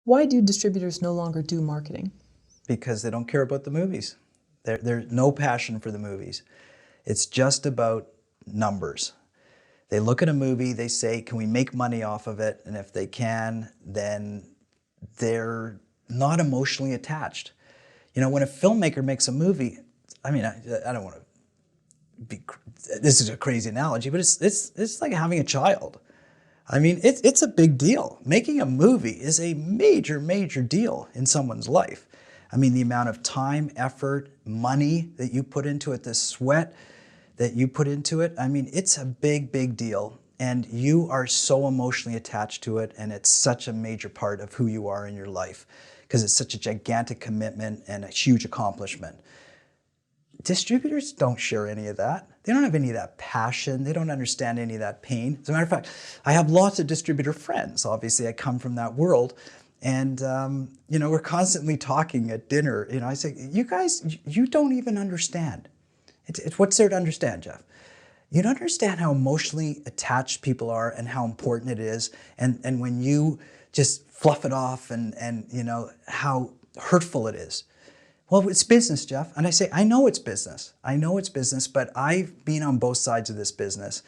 Why do distributors no longer do marketing? Because they don't care about the movies. There's no passion for the movies. It's just about numbers. They look at a movie, they say, can we make money off of it? And if they can, then they're not emotionally attached. You know, when a filmmaker makes a movie, I mean, I don't want to be, this is a crazy analogy, but it's like having a child. I mean, it's a big deal. Making a movie is a major, major deal in someone's life. I mean, the amount of time, effort, money that you put into it, the sweat that you put into it, I mean, it's a big, big deal. And you are so emotionally attached to it, and it's such a major part of who you are in your life because it's such a gigantic commitment and a huge accomplishment. Distributors don't share any of that. They don't have any of that passion. They don't understand any of that pain. As a matter of fact, I have lots of distributor friends. Obviously, I come from that world. And, you know, we're constantly talking at dinner. You know, I say, you guys, you don't even understand. What's there to understand, Jeff? You don't understand how emotionally attached people are and how important it is. And when you just fluff it off and you know, how hurtful it is. Well, it's business, Jeff. And I say, I know it's business. I know it's business, but I've been on both sides of this business.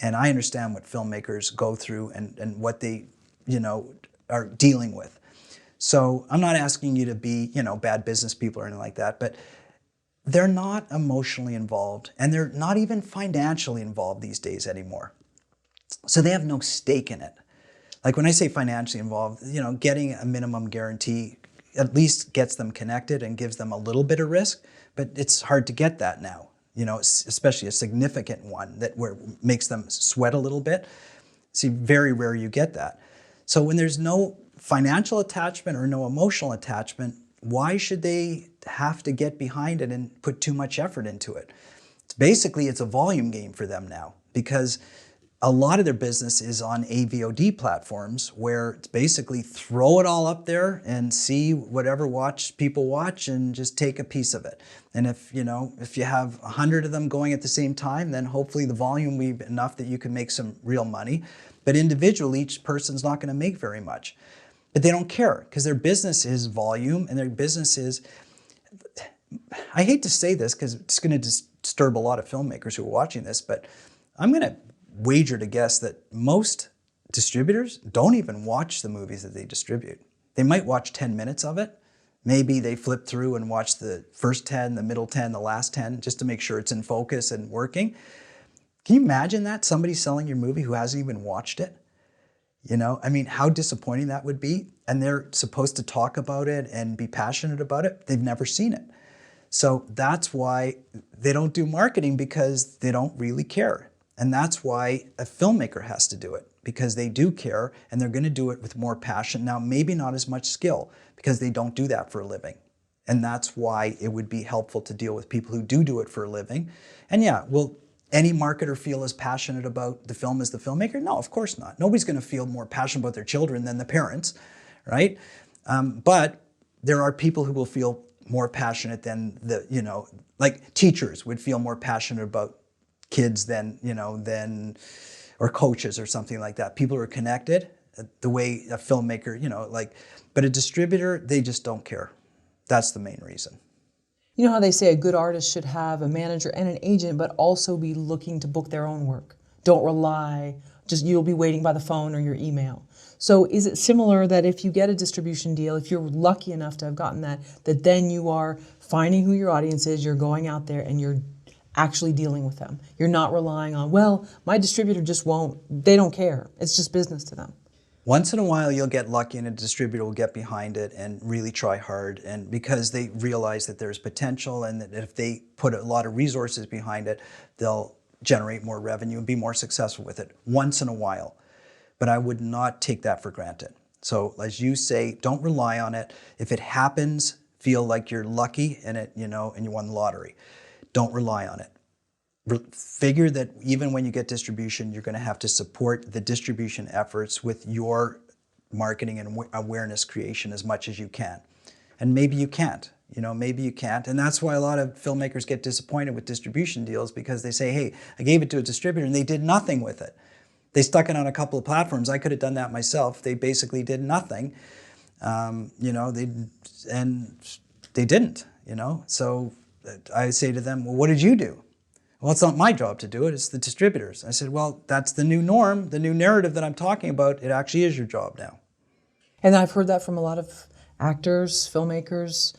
And I understand what filmmakers go through and what they, you know, are dealing with. So I'm not asking you to be, you know, bad business people or anything like that, but they're not emotionally involved and they're not even financially involved these days anymore. So they have no stake in it. Like when I say financially involved, you know, getting a minimum guarantee at least gets them connected and gives them a little bit of risk, but it's hard to get that now, you know, especially a significant one that makes them sweat a little bit. See, very rare you get that. So when there's no financial attachment or no emotional attachment, why should they have to get behind it and put too much effort into it? It's a volume game for them now because a lot of their business is on AVOD platforms where it's basically throw it all up there and see whatever people watch and just take a piece of it. And if you have 100 of them going at the same time, then hopefully the volume will be enough that you can make some real money. But individually, each person's not going to make very much. But they don't care because their business is volume and their business is, I hate to say this because it's going to disturb a lot of filmmakers who are watching this, but I'm going to wager to guess that most distributors don't even watch the movies that they distribute. They might watch 10 minutes of it. Maybe they flip through and watch the first 10, the middle 10, the last 10, just to make sure it's in focus and working. Can you imagine that? Somebody selling your movie who hasn't even watched it? You know, I mean, how disappointing that would be. And they're supposed to talk about it and be passionate about it. They've never seen it. So that's why they don't do marketing, because they don't really care. And that's why a filmmaker has to do it, because they do care and they're going to do it with more passion. Now, maybe not as much skill because they don't do that for a living. And that's why it would be helpful to deal with people who do it for a living. And yeah, will any marketer feel as passionate about the film as the filmmaker? No, of course not. Nobody's going to feel more passionate about their children than the parents, right? But there are people who will feel more passionate than like teachers would feel more passionate about kids than, or coaches or something like that. People who are connected, the way a filmmaker, but a distributor, they just don't care. That's the main reason. You know how they say a good artist should have a manager and an agent, but also be looking to book their own work. Don't rely, you'll be waiting by the phone or your email. So is it similar that if you get a distribution deal, if you're lucky enough to have gotten that then you are finding who your audience is, you're going out there and you're actually dealing with them. You're not relying on, well, my distributor just won't, they don't care. It's just business to them. Once in a while, you'll get lucky and a distributor will get behind it and really try hard, and because they realize that there's potential and that if they put a lot of resources behind it, they'll generate more revenue and be more successful with it once in a while. But I would not take that for granted. So as you say, don't rely on it. If it happens, feel like you're lucky and and you won the lottery. Don't rely on it. Figure that even when you get distribution, you're going to have to support the distribution efforts with your marketing and awareness creation as much as you can. And maybe you can't, maybe you can't. And that's why a lot of filmmakers get disappointed with distribution deals, because they say, hey, I gave it to a distributor and they did nothing with it. They stuck it on a couple of platforms. I could have done that myself. They basically did nothing. You know, they didn't, you know. So I say to them, well, what did you do? Well, it's not my job to do it, it's the distributors. I said, well, that's the new norm, the new narrative that I'm talking about. It actually is your job now. And I've heard that from a lot of actors, filmmakers,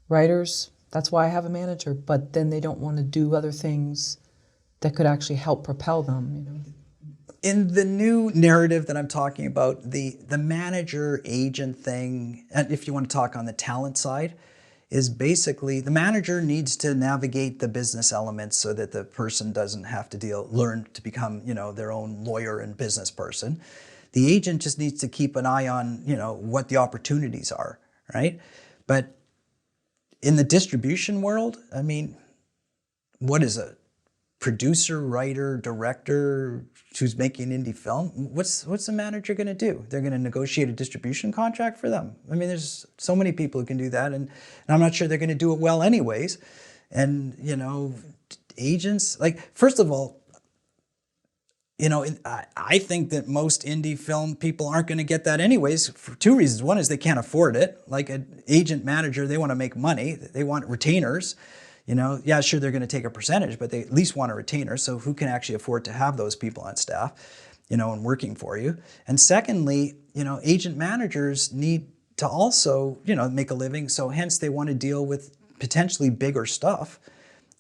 writers. That's why I have a manager, but then they don't want to do other things that could actually help propel them, you know. In the new narrative that I'm talking about, the manager agent thing, and if you want to talk on the talent side, is basically the manager needs to navigate the business elements so that the person doesn't have to learn to become, you know, their own lawyer and business person. The agent just needs to keep an eye on, you know, what the opportunities are, right? But in the distribution world, I mean, what is a producer, writer, director who's making indie film? What's the manager going to do? They're going to negotiate a distribution contract for them. I mean, there's so many people who can do that, and I'm not sure they're going to do it well anyways. And, you know, agents, like, first of all, you know, I think that most indie film people aren't going to get that anyways for two reasons. One is they can't afford it. Like an agent manager, they want to make money. They want retainers. You know, yeah, sure, they're going to take a percentage, but they at least want a retainer. So who can actually afford to have those people on staff, you know, and working for you? And secondly, you know, agent managers need to also, you know, make a living. So hence they want to deal with potentially bigger stuff.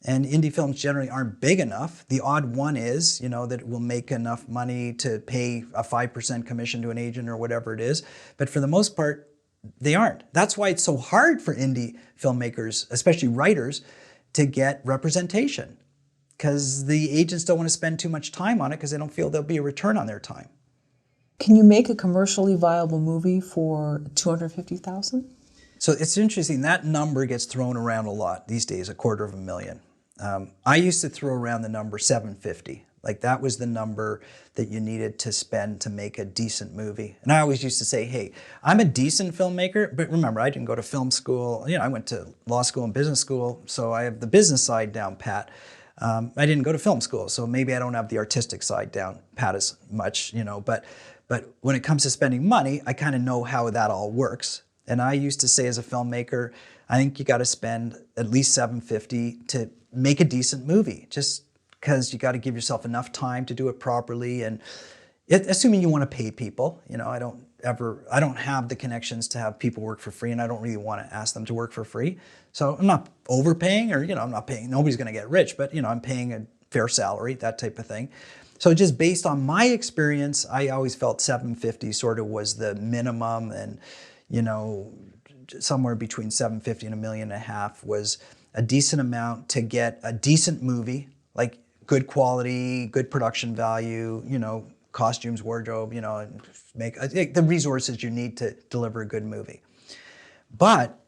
And indie films generally aren't big enough. The odd one is, you know, that it will make enough money to pay a 5% commission to an agent or whatever it is. But for the most part, they aren't. That's why it's so hard for indie filmmakers, especially writers, to get representation, because the agents don't want to spend too much time on it because they don't feel there'll be a return on their time. Can you make a commercially viable movie for $250,000? So it's interesting, that number gets thrown around a lot these days, $250,000. I used to throw around the number 750. Like that was the number that you needed to spend to make a decent movie. And I always used to say, hey, I'm a decent filmmaker, but remember, I didn't go to film school. You know, I went to law school and business school, so I have the business side down pat. I didn't go to film school, so maybe I don't have the artistic side down pat as much, you know, but when it comes to spending money, I kind of know how that all works. And I used to say as a filmmaker, I think you got to spend at least $750 to make a decent movie, just because you got to give yourself enough time to do it properly. And assuming you want to pay people, you know, I don't have the connections to have people work for free, and I don't really want to ask them to work for free. So I'm not overpaying, or, you know, I'm not paying, nobody's going to get rich, but, you know, I'm paying a fair salary, that type of thing. So just based on my experience, I always felt 750 sort of was the minimum, and, you know, somewhere between 750 and $1.5 million was a decent amount to get a decent movie, like good quality, good production value, you know, costumes, wardrobe, you know, and make the resources you need to deliver a good movie. But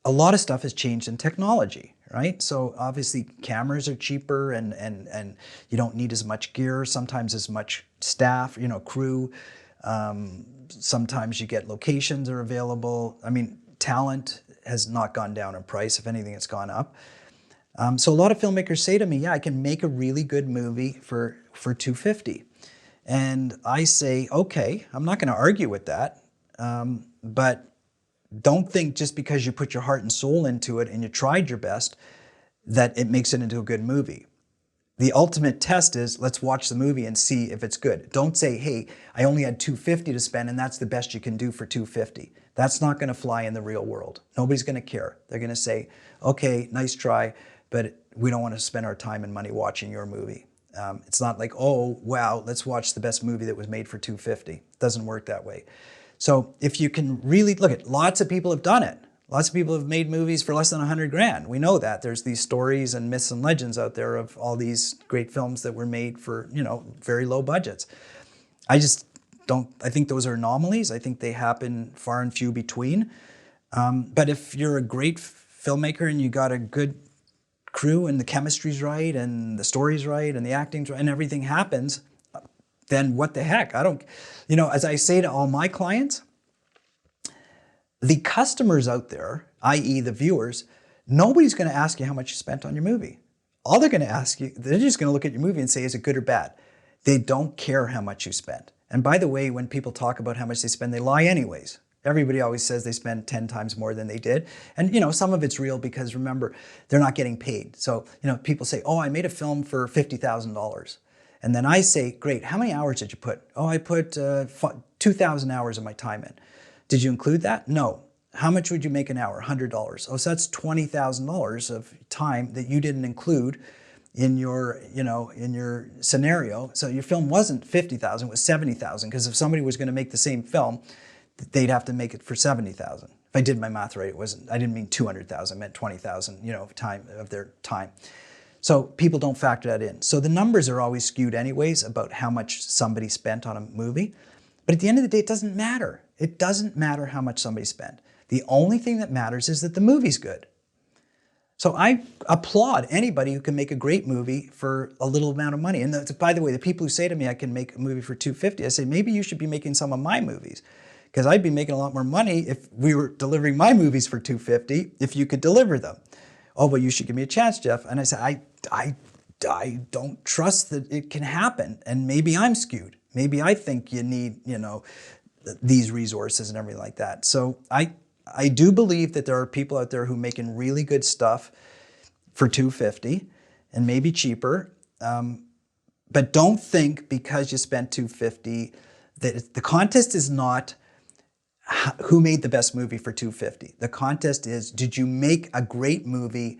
a lot of stuff has changed in technology, right? So obviously cameras are cheaper, and you don't need as much gear, sometimes as much staff, you know, crew. Sometimes you get locations are available. I mean, talent has not gone down in price. If anything, it's gone up. So a lot of filmmakers say to me, yeah, I can make a really good movie for $250. And I say, okay, I'm not going to argue with that. But don't think just because you put your heart and soul into it and you tried your best that it makes it into a good movie. The ultimate test is, let's watch the movie and see if it's good. Don't say, hey, I only had $250 to spend and that's the best you can do for $250. That's not going to fly in the real world. Nobody's going to care. They're going to say, okay, nice try, but we don't want to spend our time and money watching your movie. It's not like, oh, wow, let's watch the best movie that was made for $250. It doesn't work that way. So if you can really, look at, lots of people have done it. Lots of people have made movies for less than $100,000. We know that. There's these stories and myths and legends out there of all these great films that were made for, you know, very low budgets. I think those are anomalies. I think they happen far and few between. But if you're a great filmmaker and you got a good crew and the chemistry's right and the story's right and the acting's right and everything happens, then what the heck? You know, as I say to all my clients, the customers out there, i.e. the viewers, nobody's going to ask you how much you spent on your movie. All they're going to ask you, they're just going to look at your movie and say, is it good or bad? They don't care how much you spent. And by the way, when people talk about how much they spend, they lie anyways, Everybody always says they spend 10 times more than they did. And some of it's real because remember, they're not getting paid. So, people say, oh, I made a film for $50,000. And then I say, great, how many hours did you put? Oh, I put 2,000 hours of my time in. Did you include that? No. How much would you make an hour? $100. Oh, so that's $20,000 of time that you didn't include in your scenario. So your film wasn't 50,000, it was 70,000, because if somebody was going to make the same film, they'd have to make it for 70,000. If I did my math right, I didn't mean 200,000, I meant 20,000, time of their time. So people don't factor that in. So the numbers are always skewed anyways about how much somebody spent on a movie. But at the end of the day, it doesn't matter. It doesn't matter how much somebody spent. The only thing that matters is that the movie's good. So I applaud anybody who can make a great movie for a little amount of money. And by the way, the people who say to me, I can make a movie for $250, I say, maybe you should be making some of my movies, because I'd be making a lot more money if we were delivering my movies for $250, if you could deliver them. Oh, well, you should give me a chance, Jeff. And I say, I don't trust that it can happen. And maybe I'm skewed. Maybe I think you need, these resources and everything like that. So I do believe that there are people out there who are making really good stuff for $250 and maybe cheaper. But don't think because you spent $250 that the contest is not who made the best movie for $250. The contest is, did you make a great movie,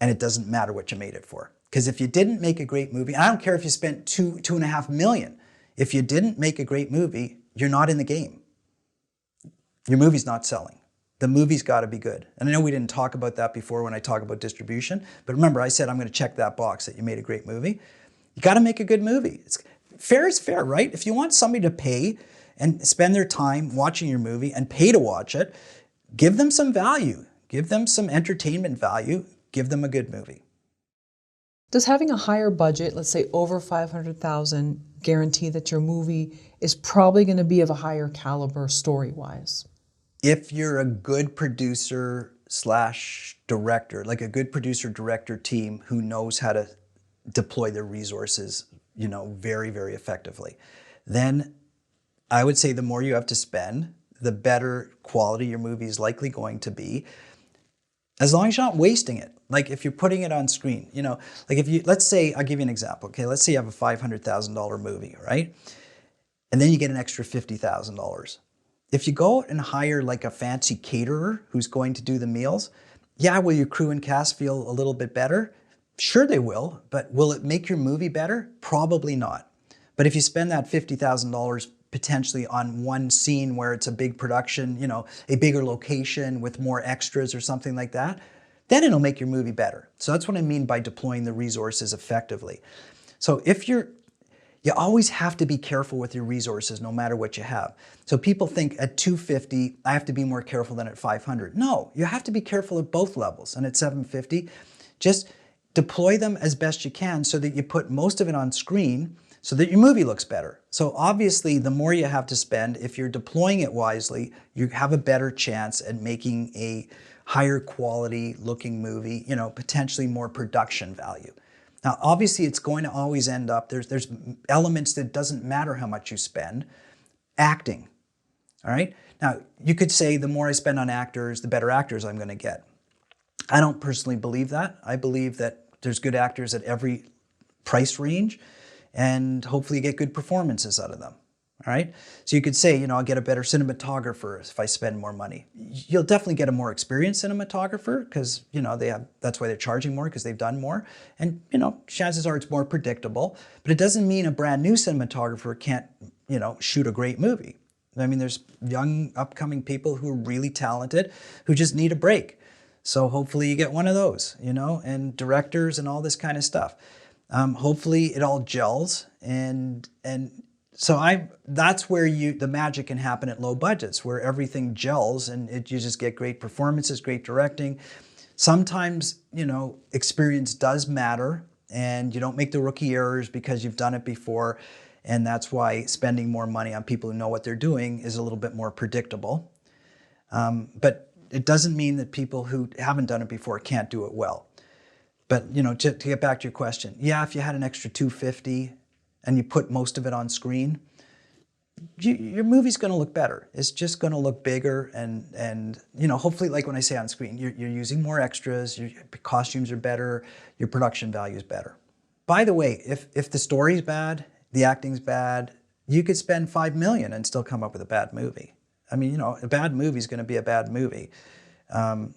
and it doesn't matter what you made it for. Because if you didn't make a great movie, I don't care if you spent $2.5 million. If you didn't make a great movie, you're not in the game. Your movie's not selling. The movie's got to be good. And I know we didn't talk about that before when I talk about distribution, but remember I said I'm going to check that box that you made a great movie. You got to make a good movie. Fair is fair, right? If you want somebody to pay and spend their time watching your movie and pay to watch it, give them some value. Give them some entertainment value. Give them a good movie. Does having a higher budget, let's say over $500,000, guarantee that your movie is probably going to be of a higher caliber story-wise? If you're a good producer / director, like a good producer-director team who knows how to deploy their resources, very, very effectively, then I would say the more you have to spend, the better quality your movie is likely going to be, as long as you're not wasting it. Like if you're putting it on screen, like if you, let's say, I'll give you an example, okay? Let's say you have a $500,000 movie, right? And then you get an extra $50,000. If you go and hire like a fancy caterer who's going to do the meals, yeah, will your crew and cast feel a little bit better? Sure they will, but will it make your movie better? Probably not. But if you spend that $50,000 potentially on one scene where it's a big production, a bigger location with more extras or something like that, then it'll make your movie better. So that's what I mean by deploying the resources effectively. So you always have to be careful with your resources no matter what you have. So people think at $250, I have to be more careful than at $500. No, you have to be careful at both levels. And at $750, just deploy them as best you can so that you put most of it on screen so that your movie looks better. So obviously, the more you have to spend, if you're deploying it wisely, you have a better chance at making a higher quality looking movie, potentially more production value. Now, obviously, it's going to always end up, there's elements that doesn't matter how much you spend. Acting, all right? Now, you could say the more I spend on actors, the better actors I'm going to get. I don't personally believe that. I believe that there's good actors at every price range, and hopefully you get good performances out of them, all right? So you could say, I'll get a better cinematographer if I spend more money. You'll definitely get a more experienced cinematographer because, that's why they're charging more, because they've done more. And, chances are it's more predictable, but it doesn't mean a brand new cinematographer can't, shoot a great movie. I mean, there's young upcoming people who are really talented who just need a break. So hopefully you get one of those, and directors and all this kind of stuff. Hopefully it all gels, and so that's where the magic can happen at low budgets, where everything gels and you just get great performances, great directing. Sometimes, experience does matter, and you don't make the rookie errors because you've done it before, and that's why spending more money on people who know what they're doing is a little bit more predictable. But it doesn't mean that people who haven't done it before can't do it well. But, to get back to your question, yeah, if you had an extra $250 and you put most of it on screen, your movie's going to look better. It's just going to look bigger, and you know, hopefully, like when I say on screen, you're using more extras, your costumes are better, your production value is better. By the way, if the story's bad, the acting's bad, you could spend $5 million and still come up with a bad movie. I mean, you know, a bad movie is going to be a bad movie.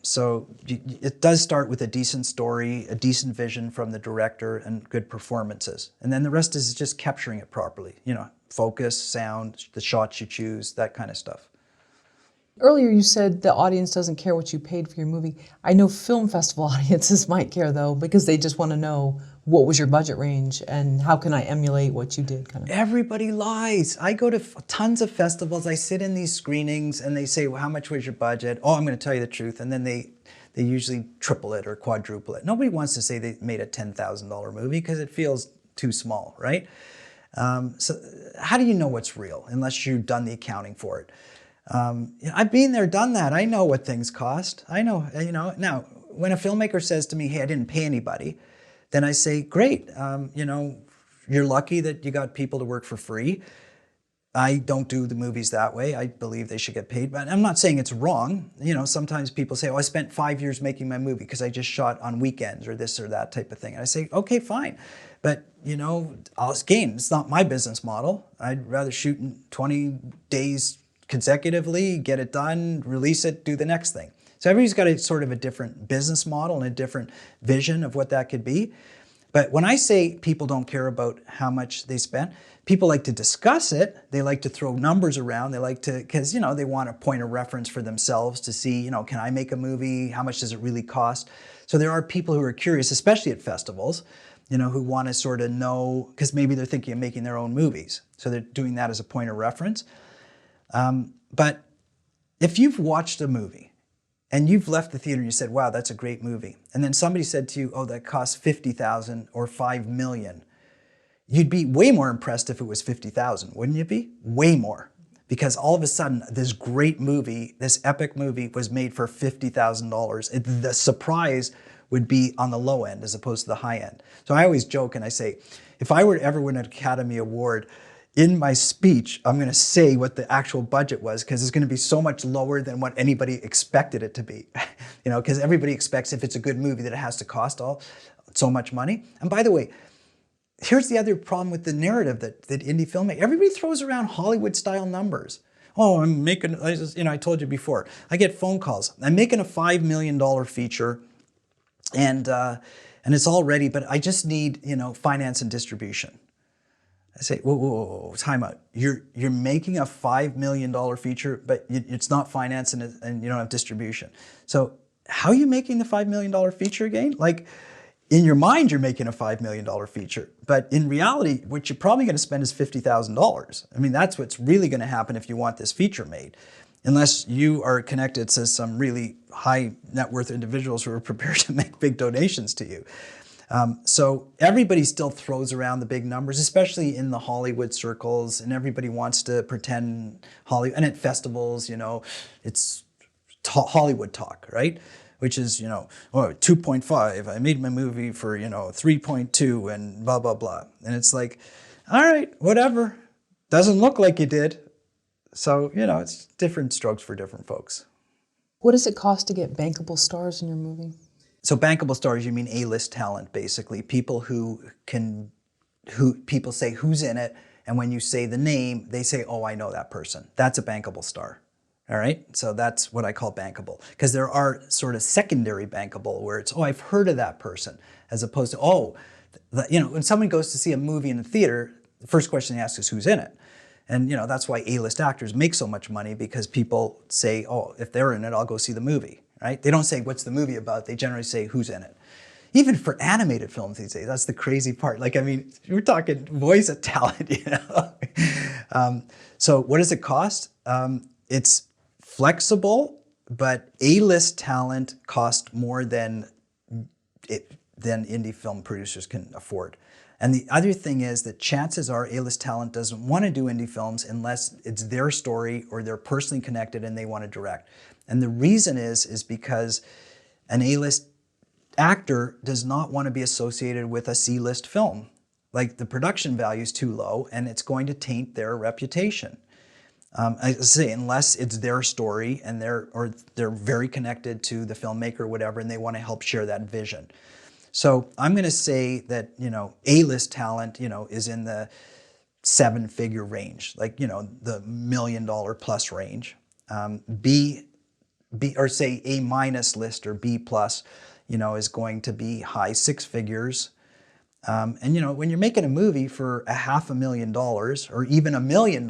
So it does start with a decent story, a decent vision from the director, and good performances. And then the rest is just capturing it properly. You know, focus, sound, the shots you choose, that kind of stuff. Earlier you said the audience doesn't care what you paid for your movie. I know film festival audiences might care though, because they just want to know what was your budget range and how can I emulate what you did, kind of. Everybody lies. I go to tons of festivals, I sit in these screenings and they say, well, how much was your budget? Oh, I'm going to tell you the truth. And then they usually triple it or quadruple it. Nobody wants to say they made a $10,000 movie because it feels too small, right? So how do you know what's real unless you've done the accounting for it? I've been there, done that. I know what things cost. I know, you know. Now, when a filmmaker says to me, hey, I didn't pay anybody, then I say, great, you know, you're lucky that you got people to work for free. I don't do the movies that way. I believe they should get paid, but I'm not saying it's wrong. You know, sometimes people say, oh, I spent 5 years making my movie because I just shot on weekends or this or that type of thing. And I say, okay, fine. But, you know, again, it's not my business model. I'd rather shoot in 20 days consecutively, get it done, release it, do the next thing. So everybody's got a sort of a different business model and a different vision of what that could be. But when I say people don't care about how much they spent, people like to discuss it. They like to throw numbers around. They like to, because, you know, they want a point of reference for themselves to see, you know, can I make a movie? How much does it really cost? So there are people who are curious, especially at festivals, you know, who want to sort of know, because maybe they're thinking of making their own movies. So they're doing that as a point of reference. But if you've watched a movie and you've left the theater and you said, wow, that's a great movie, and then somebody said to you, oh, that costs $50,000 or $5 million, you'd be way more impressed if it was $50,000, wouldn't you be? Way more. Because all of a sudden, this great movie, this epic movie was made for $50,000. The surprise would be on the low end as opposed to the high end. So I always joke and I say, if I were to ever win an Academy Award, in my speech, I'm going to say what the actual budget was because it's going to be so much lower than what anybody expected it to be. You know, because everybody expects if it's a good movie that it has to cost so much money. And by the way, here's the other problem with the narrative that indie filmmakers, everybody throws around Hollywood-style numbers. Oh, I'm making, you know, I told you before, I get phone calls. I'm making a $5 million feature, and it's all ready, but I just need, you know, finance and distribution. I say, whoa, whoa, whoa, time out. You're making a $5 million feature, but it's not finance and you don't have distribution. So how are you making the $5 million feature again? Like, in your mind, you're making a $5 million feature, but in reality, what you're probably going to spend is $50,000. I mean, that's what's really going to happen if you want this feature made, unless you are connected to some really high net worth individuals who are prepared to make big donations to you. So everybody still throws around the big numbers, especially in the Hollywood circles, and everybody wants to pretend Hollywood, and at festivals, you know, it's Hollywood talk, right? Which is, you know, oh, 2.5, I made my movie for, you know, 3.2 and blah, blah, blah. And it's like, all right, whatever. Doesn't look like you did. So, you know, it's different strokes for different folks. What does it cost to get bankable stars in your movie? So bankable stars, you mean A-list talent, basically. People who people say who's in it, and when you say the name, they say, oh, I know that person. That's a bankable star. All right, so that's what I call bankable. Because there are sort of secondary bankable where it's, oh, I've heard of that person, as opposed to, oh, you know, when someone goes to see a movie in the theater, the first question they ask is who's in it. And, you know, that's why A-list actors make so much money, because people say, oh, if they're in it, I'll go see the movie, right? They don't say, what's the movie about? They generally say, who's in it? Even for animated films these days, that's the crazy part. Like, I mean, we're talking voice of talent, you know? So what does it cost? It's flexible, but A-list talent costs more than indie film producers can afford. And the other thing is that chances are A-list talent doesn't want to do indie films unless it's their story or they're personally connected and they want to direct. And the reason is because an A-list actor does not want to be associated with a C-list film. Like, the production value is too low and it's going to taint their reputation. I say unless it's their story and they're very connected to the filmmaker or whatever, and they want to help share that vision. So I'm going to say that, A-list talent, is in the 7-figure range, like, the $1 million plus range. B, or say A- list or B plus, is going to be high 6 figures. And when you're making a movie for $500,000 or even $1 million,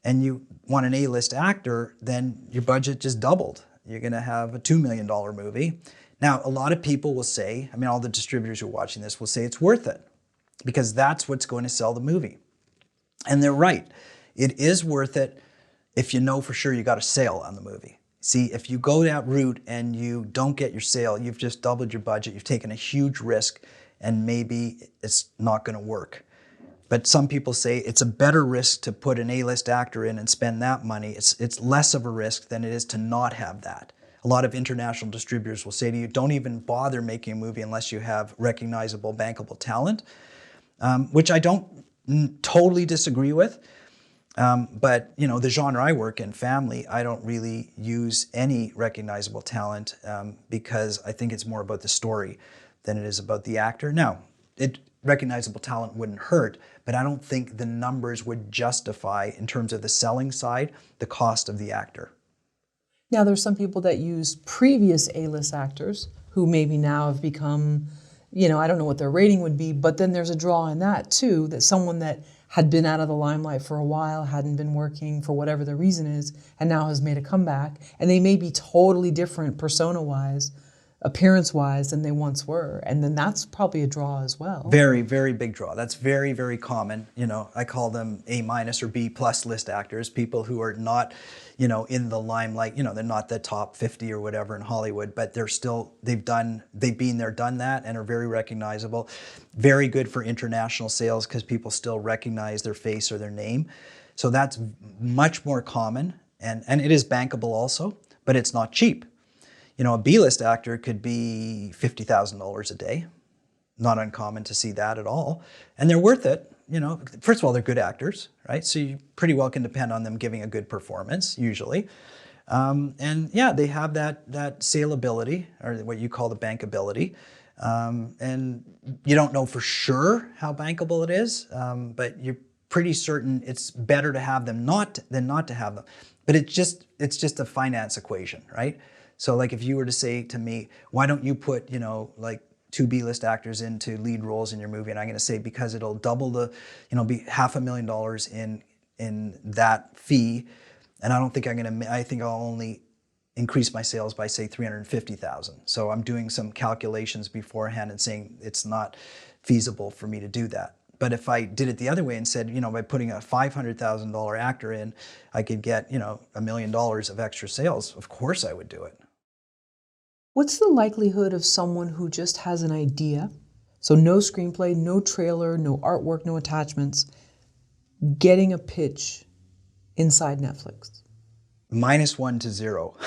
and you want an A-list actor, then your budget just doubled. You're going to have a $2 million movie. Now, a lot of people will say, all the distributors who are watching this will say it's worth it because that's what's going to sell the movie. And they're right. It is worth it if you know for sure you got a sale on the movie. See, if you go that route and you don't get your sale, you've just doubled your budget, you've taken a huge risk, and maybe it's not going to work. But some people say it's a better risk to put an A-list actor in and spend that money. It's less of a risk than it is to not have that. A lot of international distributors will say to you, don't even bother making a movie unless you have recognizable, bankable talent, which I don't totally disagree with. But the genre I work in, family, I don't really use any recognizable talent because I think it's more about the story than it is about the actor. Now, recognizable talent wouldn't hurt, but I don't think the numbers would justify, in terms of the selling side, the cost of the actor. Now, there's some people that use previous A-list actors who maybe now have become, I don't know what their rating would be, but then there's a draw in that too, that someone that had been out of the limelight for a while, hadn't been working for whatever the reason is, and now has made a comeback, and they may be totally different persona-wise, appearance-wise than they once were, and then that's probably a draw as well. Very, very big draw. That's very, very common. I call them A- or B+ list actors, people who are not, in the limelight. They're not the top 50 or whatever in Hollywood, but they've been there, done that, and are very recognizable. Very good for international sales because people still recognize their face or their name. So that's much more common, and it is bankable also, but it's not cheap. A B-list actor could be $50,000 a day. Not uncommon to see that at all. And they're worth it. First of all, they're good actors, right? So you pretty well can depend on them giving a good performance, usually. And yeah, they have that saleability, or what you call the bankability. And you don't know for sure how bankable it is, but you're pretty certain it's better to have them than not to have them. But it's just a finance equation, right? So like if you were to say to me, why don't you put, like 2 B-list actors into lead roles in your movie? And I'm going to say, because it'll double the, be $500,000 in that fee. And I don't think I think I'll only increase my sales by say 350,000. So I'm doing some calculations beforehand and saying it's not feasible for me to do that. But if I did it the other way and said, by putting a $500,000 actor in, I could get, $1 million of extra sales, of course I would do it. What's the likelihood of someone who just has an idea, so no screenplay, no trailer, no artwork, no attachments, getting a pitch inside Netflix? -1 to 0.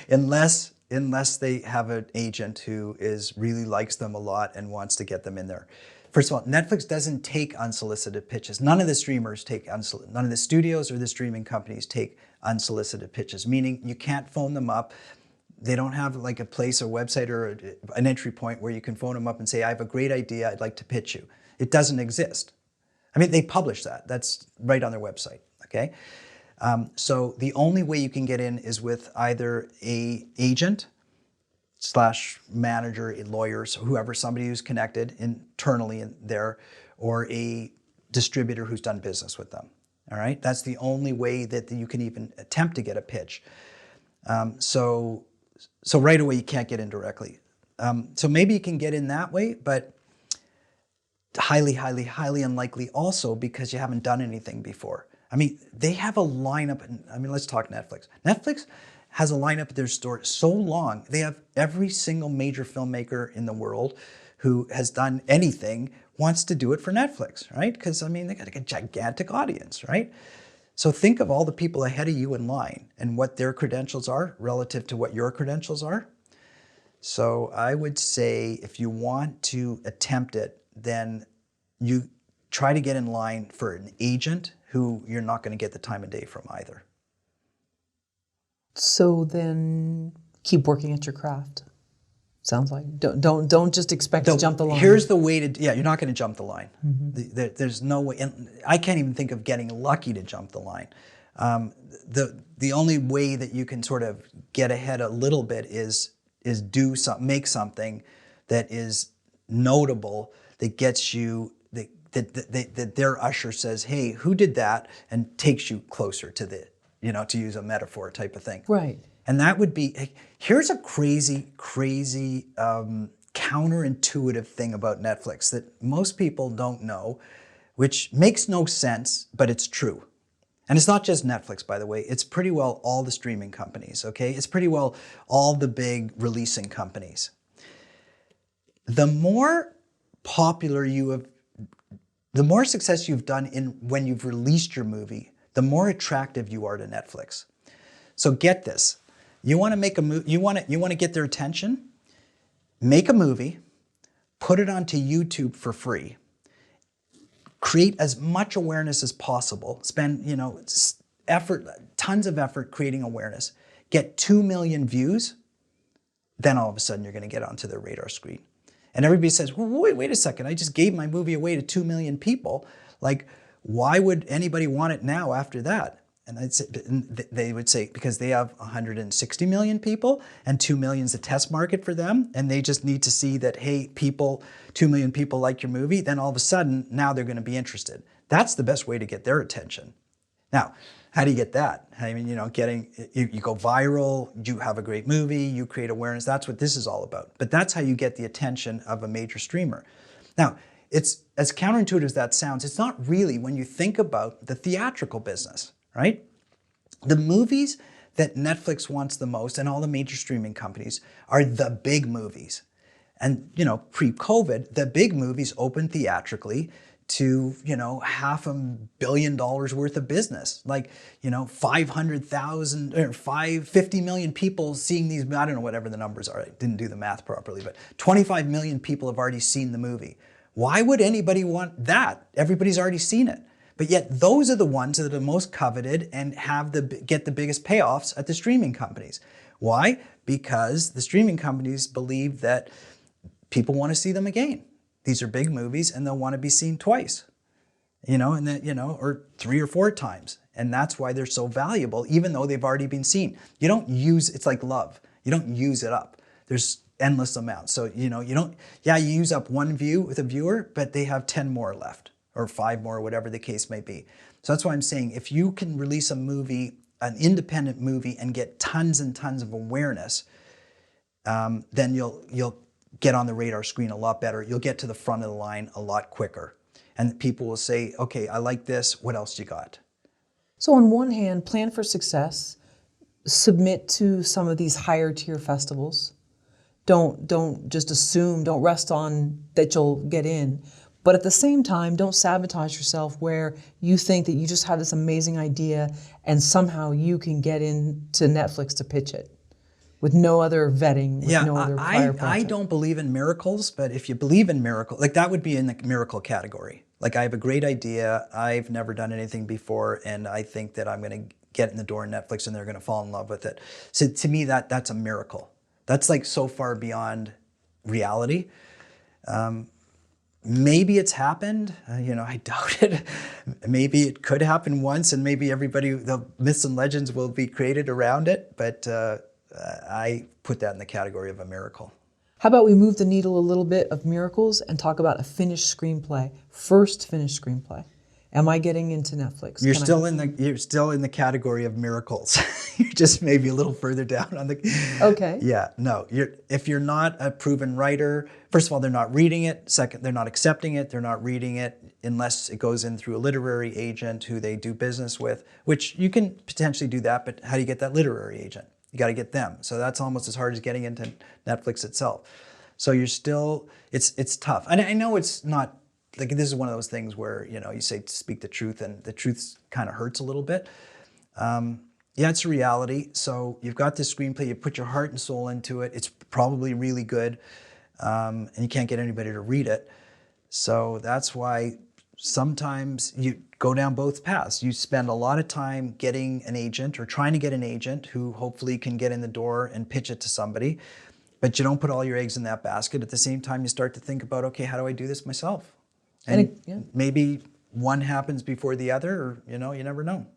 unless they have an agent who really likes them a lot and wants to get them in there. First of all, Netflix doesn't take unsolicited pitches. None of the streamers none of the studios or the streaming companies take unsolicited pitches, meaning you can't phone them up. They don't have like a place, a website, or an entry point where you can phone them up and say, I have a great idea, I'd like to pitch you. It doesn't exist. They publish that. That's right on their website, okay? So the only way you can get in is with either a agent / manager, lawyers, whoever, somebody who's connected internally in there, or a distributor who's done business with them, all right? That's the only way that you can even attempt to get a pitch. So right away you can't get in directly. So maybe you can get in that way, but highly, highly, highly unlikely also because you haven't done anything before. They have a lineup, let's talk Netflix. Netflix has a lineup at their store so long. They have every single major filmmaker in the world who has done anything wants to do it for Netflix, right? Because, they got a gigantic audience, right? So think of all the people ahead of you in line and what their credentials are relative to what your credentials are. So I would say if you want to attempt it, then you try to get in line for an agent who you're not going to get the time of day from either. So then keep working at your craft. Sounds like don't just expect to jump the line. Here's the way to, yeah, you're not going to jump the line. There's no way, and I can't even think of getting lucky to jump the line. The only way that you can sort of get ahead a little bit is make something that is notable, that gets you, that their usher says, hey, who did that? And takes you closer to the, to use a metaphor type of thing. Right. And that would be, here's a crazy, crazy counterintuitive thing about Netflix that most people don't know, which makes no sense, but it's true. And it's not just Netflix, by the way. It's pretty well all the streaming companies, okay? It's pretty well all the big releasing companies. The more popular the more success you've done when you've released your movie, the more attractive you are to Netflix. So get this. You want to make a movie, you want to get their attention? Make a movie, put it onto YouTube for free. Create as much awareness as possible. Spend, effort, tons of effort creating awareness. Get 2 million views, then all of a sudden you're going to get onto their radar screen. And everybody says, well, wait a second, I just gave my movie away to 2 million people. Like, why would anybody want it now after that? And they would say, because they have 160 million people and 2 million is a test market for them. And they just need to see that, hey, 2 million people like your movie. Then all of a sudden, now they're going to be interested. That's the best way to get their attention. Now, how do you get that? I mean, you go viral, you have a great movie, you create awareness. That's what this is all about. But that's how you get the attention of a major streamer. Now, it's as counterintuitive as that sounds, it's not really when you think about the theatrical business. Right? The movies that Netflix wants the most and all the major streaming companies are the big movies. And, pre-COVID, the big movies opened theatrically to, $500 million worth of business. Like, 500,000 or 50 million people seeing these, I don't know, whatever the numbers are. I didn't do the math properly, but 25 million people have already seen the movie. Why would anybody want that? Everybody's already seen it. But yet those are the ones that are the most coveted and get the biggest payoffs at the streaming companies. Why? Because the streaming companies believe that people want to see them again. These are big movies and they'll want to be seen twice, or 3 or 4 times. And that's why they're so valuable, even though they've already been seen. It's like love. You don't use it up. There's endless amounts. So, you use up 1 view with a viewer, but they have 10 more left. Or 5 more, whatever the case may be. So that's why I'm saying, if you can release a movie, an independent movie, and get tons and tons of awareness, then you'll get on the radar screen a lot better. You'll get to the front of the line a lot quicker. And people will say, okay, I like this, what else you got? So on one hand, plan for success, submit to some of these higher tier festivals. Don't just assume, don't rest on that you'll get in. But at the same time, don't sabotage yourself where you think that you just have this amazing idea and somehow you can get into Netflix to pitch it with no other vetting, with no other prior project. I don't believe in miracles, but if you believe in miracles, like that would be in the miracle category. Like, I have a great idea, I've never done anything before, and I think that I'm going to get in the door in Netflix and they're going to fall in love with it. So to me, that's a miracle. That's like so far beyond reality. Maybe it's happened, I doubt it. Maybe it could happen once and maybe the myths and legends will be created around it, but I put that in the category of a miracle. How about we move the needle a little bit of miracles and talk about a finished screenplay, first finished screenplay. Am I getting into Netflix? You're still in the category of miracles. You're just maybe a little further down on the. Okay. Yeah, no. If you're not a proven writer, first of all, they're not reading it. Second, they're not accepting it. They're not reading it unless it goes in through a literary agent who they do business with, which you can potentially do that. But how do you get that literary agent? You got to get them. So that's almost as hard as getting into Netflix itself. So you're still, it's tough. And I know it's not. Like, this is one of those things where, you say speak the truth and the truth kind of hurts a little bit. Yeah, it's a reality. So you've got this screenplay, you put your heart and soul into it. It's probably really good and you can't get anybody to read it. So that's why sometimes you go down both paths. You spend a lot of time getting an agent or trying to get an agent who hopefully can get in the door and pitch it to somebody, but you don't put all your eggs in that basket. At the same time, you start to think about, okay, how do I do this myself? And maybe one happens before the other, or you never know.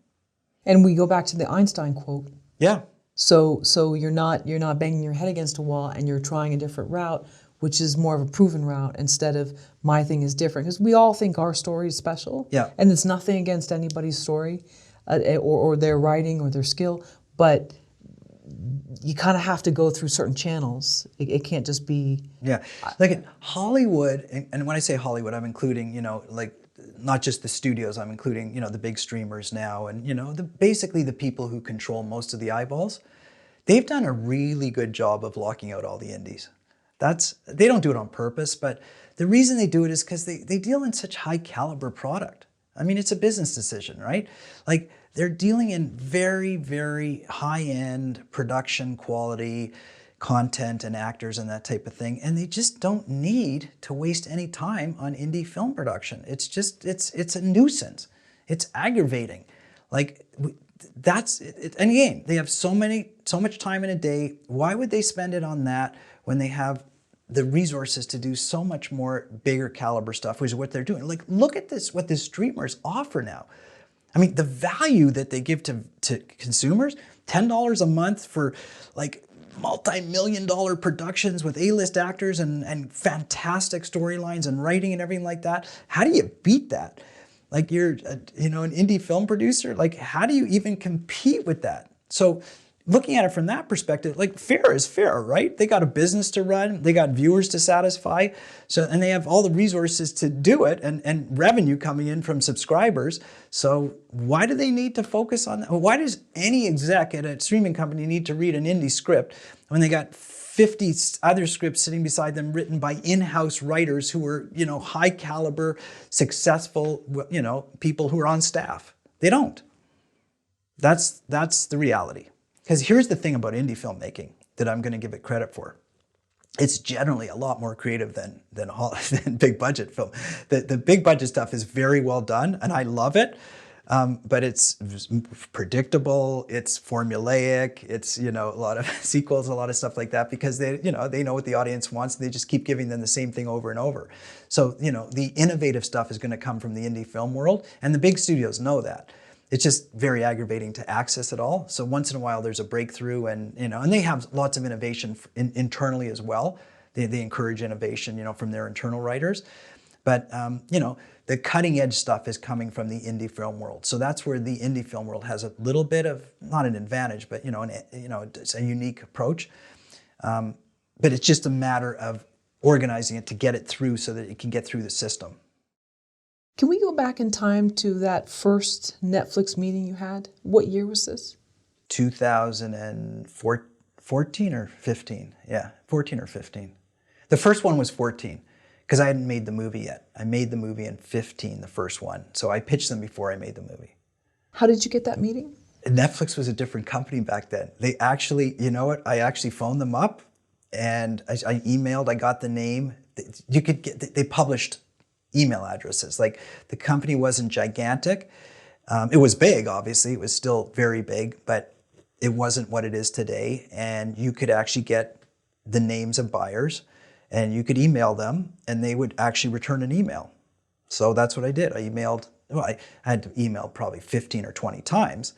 And we go back to the Einstein quote. Yeah. So you're not banging your head against a wall, and you're trying a different route, which is more of a proven route instead of my thing is different. Because we all think our story is special. Yeah. And it's nothing against anybody's story or their writing or their skill, but you kind of have to go through certain channels. It can't just be... Yeah. Like in Hollywood, and when I say Hollywood, I'm including, like not just the studios, I'm including, the big streamers now and, basically the people who control most of the eyeballs. They've done a really good job of locking out all the indies. They don't do it on purpose, but the reason they do it is because they deal in such high caliber product. I mean, it's a business decision, right? Like they're dealing in very, very high-end production quality content and actors and that type of thing, and they just don't need to waste any time on indie film production. It's just, it's a nuisance. It's aggravating. Like that's it. And again, they have so much time in a day. Why would they spend it on that when they have the resources to do so much more bigger caliber stuff, which is what they're doing? Like, look at this, what the streamers offer now. I mean, the value that they give to consumers, $10 a month for like multi-million-dollar productions with A-list actors and fantastic storylines and writing and everything like that. How do you beat that? Like you're, an indie film producer, like how do you even compete with that? So looking at it from that perspective, like fair is fair, right? They got a business to run, they got viewers to satisfy, and they have all the resources to do it and revenue coming in from subscribers. So why do they need to focus on that? Why does any exec at a streaming company need to read an indie script when they got 50 other scripts sitting beside them written by in-house writers who are, high caliber, successful, people who are on staff? They don't. That's the reality. Because here's the thing about indie filmmaking that I'm going to give it credit for. It's generally a lot more creative than big budget film. The big budget stuff is very well done, and I love it. But it's predictable. It's formulaic. It's a lot of sequels, a lot of stuff like that, because they know what the audience wants. And they just keep giving them the same thing over and over. So the innovative stuff is going to come from the indie film world, and the big studios know that. It's just very aggravating to access it all. So once in a while there's a breakthrough, and and they have lots of innovation internally as well. They encourage innovation, from their internal writers. But the cutting edge stuff is coming from the indie film world. So that's where the indie film world has a little bit of, not an advantage, but it's a unique approach. But it's just a matter of organizing it to get it through so that it can get through the system. Can we go back in time to that first Netflix meeting you had? What year was this? 2014 or 15. Yeah, 14 or 15. The first one was 14 because I hadn't made the movie yet. I made the movie in 15, the first one. So I pitched them before I made the movie. How did you get that meeting? Netflix was a different company back then. They actually, I actually phoned them up and I emailed, I got the name. They published email addresses. Like the company wasn't gigantic. It was big, obviously. It was still very big, but it wasn't what it is today. And you could actually get the names of buyers and you could email them and they would actually return an email. So that's what I did. I had to email probably 15 or 20 times.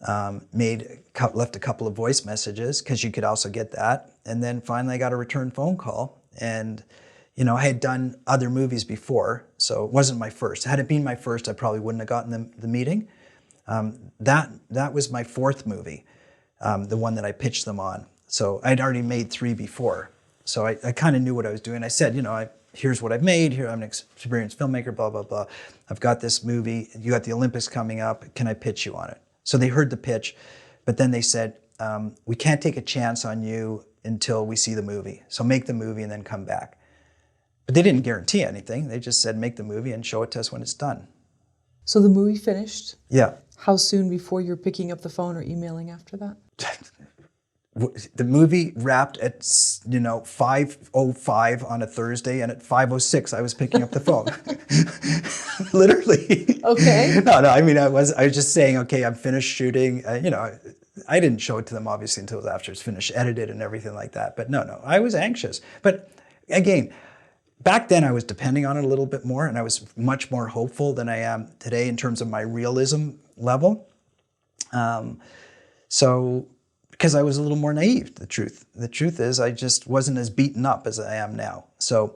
Left a couple of voice messages because you could also get that. And then finally I got a return phone call, and I had done other movies before, so it wasn't my first. Had it been my first, I probably wouldn't have gotten the meeting. That was my fourth movie, the one that I pitched them on. So I'd already made 3 before. So I kind of knew what I was doing. I said, here's what I've made. Here, I'm an experienced filmmaker, blah, blah, blah. I've got this movie. You got the Olympics coming up. Can I pitch you on it? So they heard the pitch, but then they said, we can't take a chance on you until we see the movie. So make the movie and then come back. But they didn't guarantee anything. They just said, make the movie and show it to us when it's done. So the movie finished? Yeah. How soon before you're picking up the phone or emailing after that? The movie wrapped at 5:05 on a Thursday, and at 5:06 I was picking up the phone. Literally. Okay. No, I mean I was just saying, okay, I'm finished shooting. I didn't show it to them obviously until after it's finished, edited and everything like that. But no, I was anxious. But again, back then I was depending on it a little bit more, and I was much more hopeful than I am today in terms of my realism level. Because I was a little more naive, the truth. The truth is I just wasn't as beaten up as I am now. So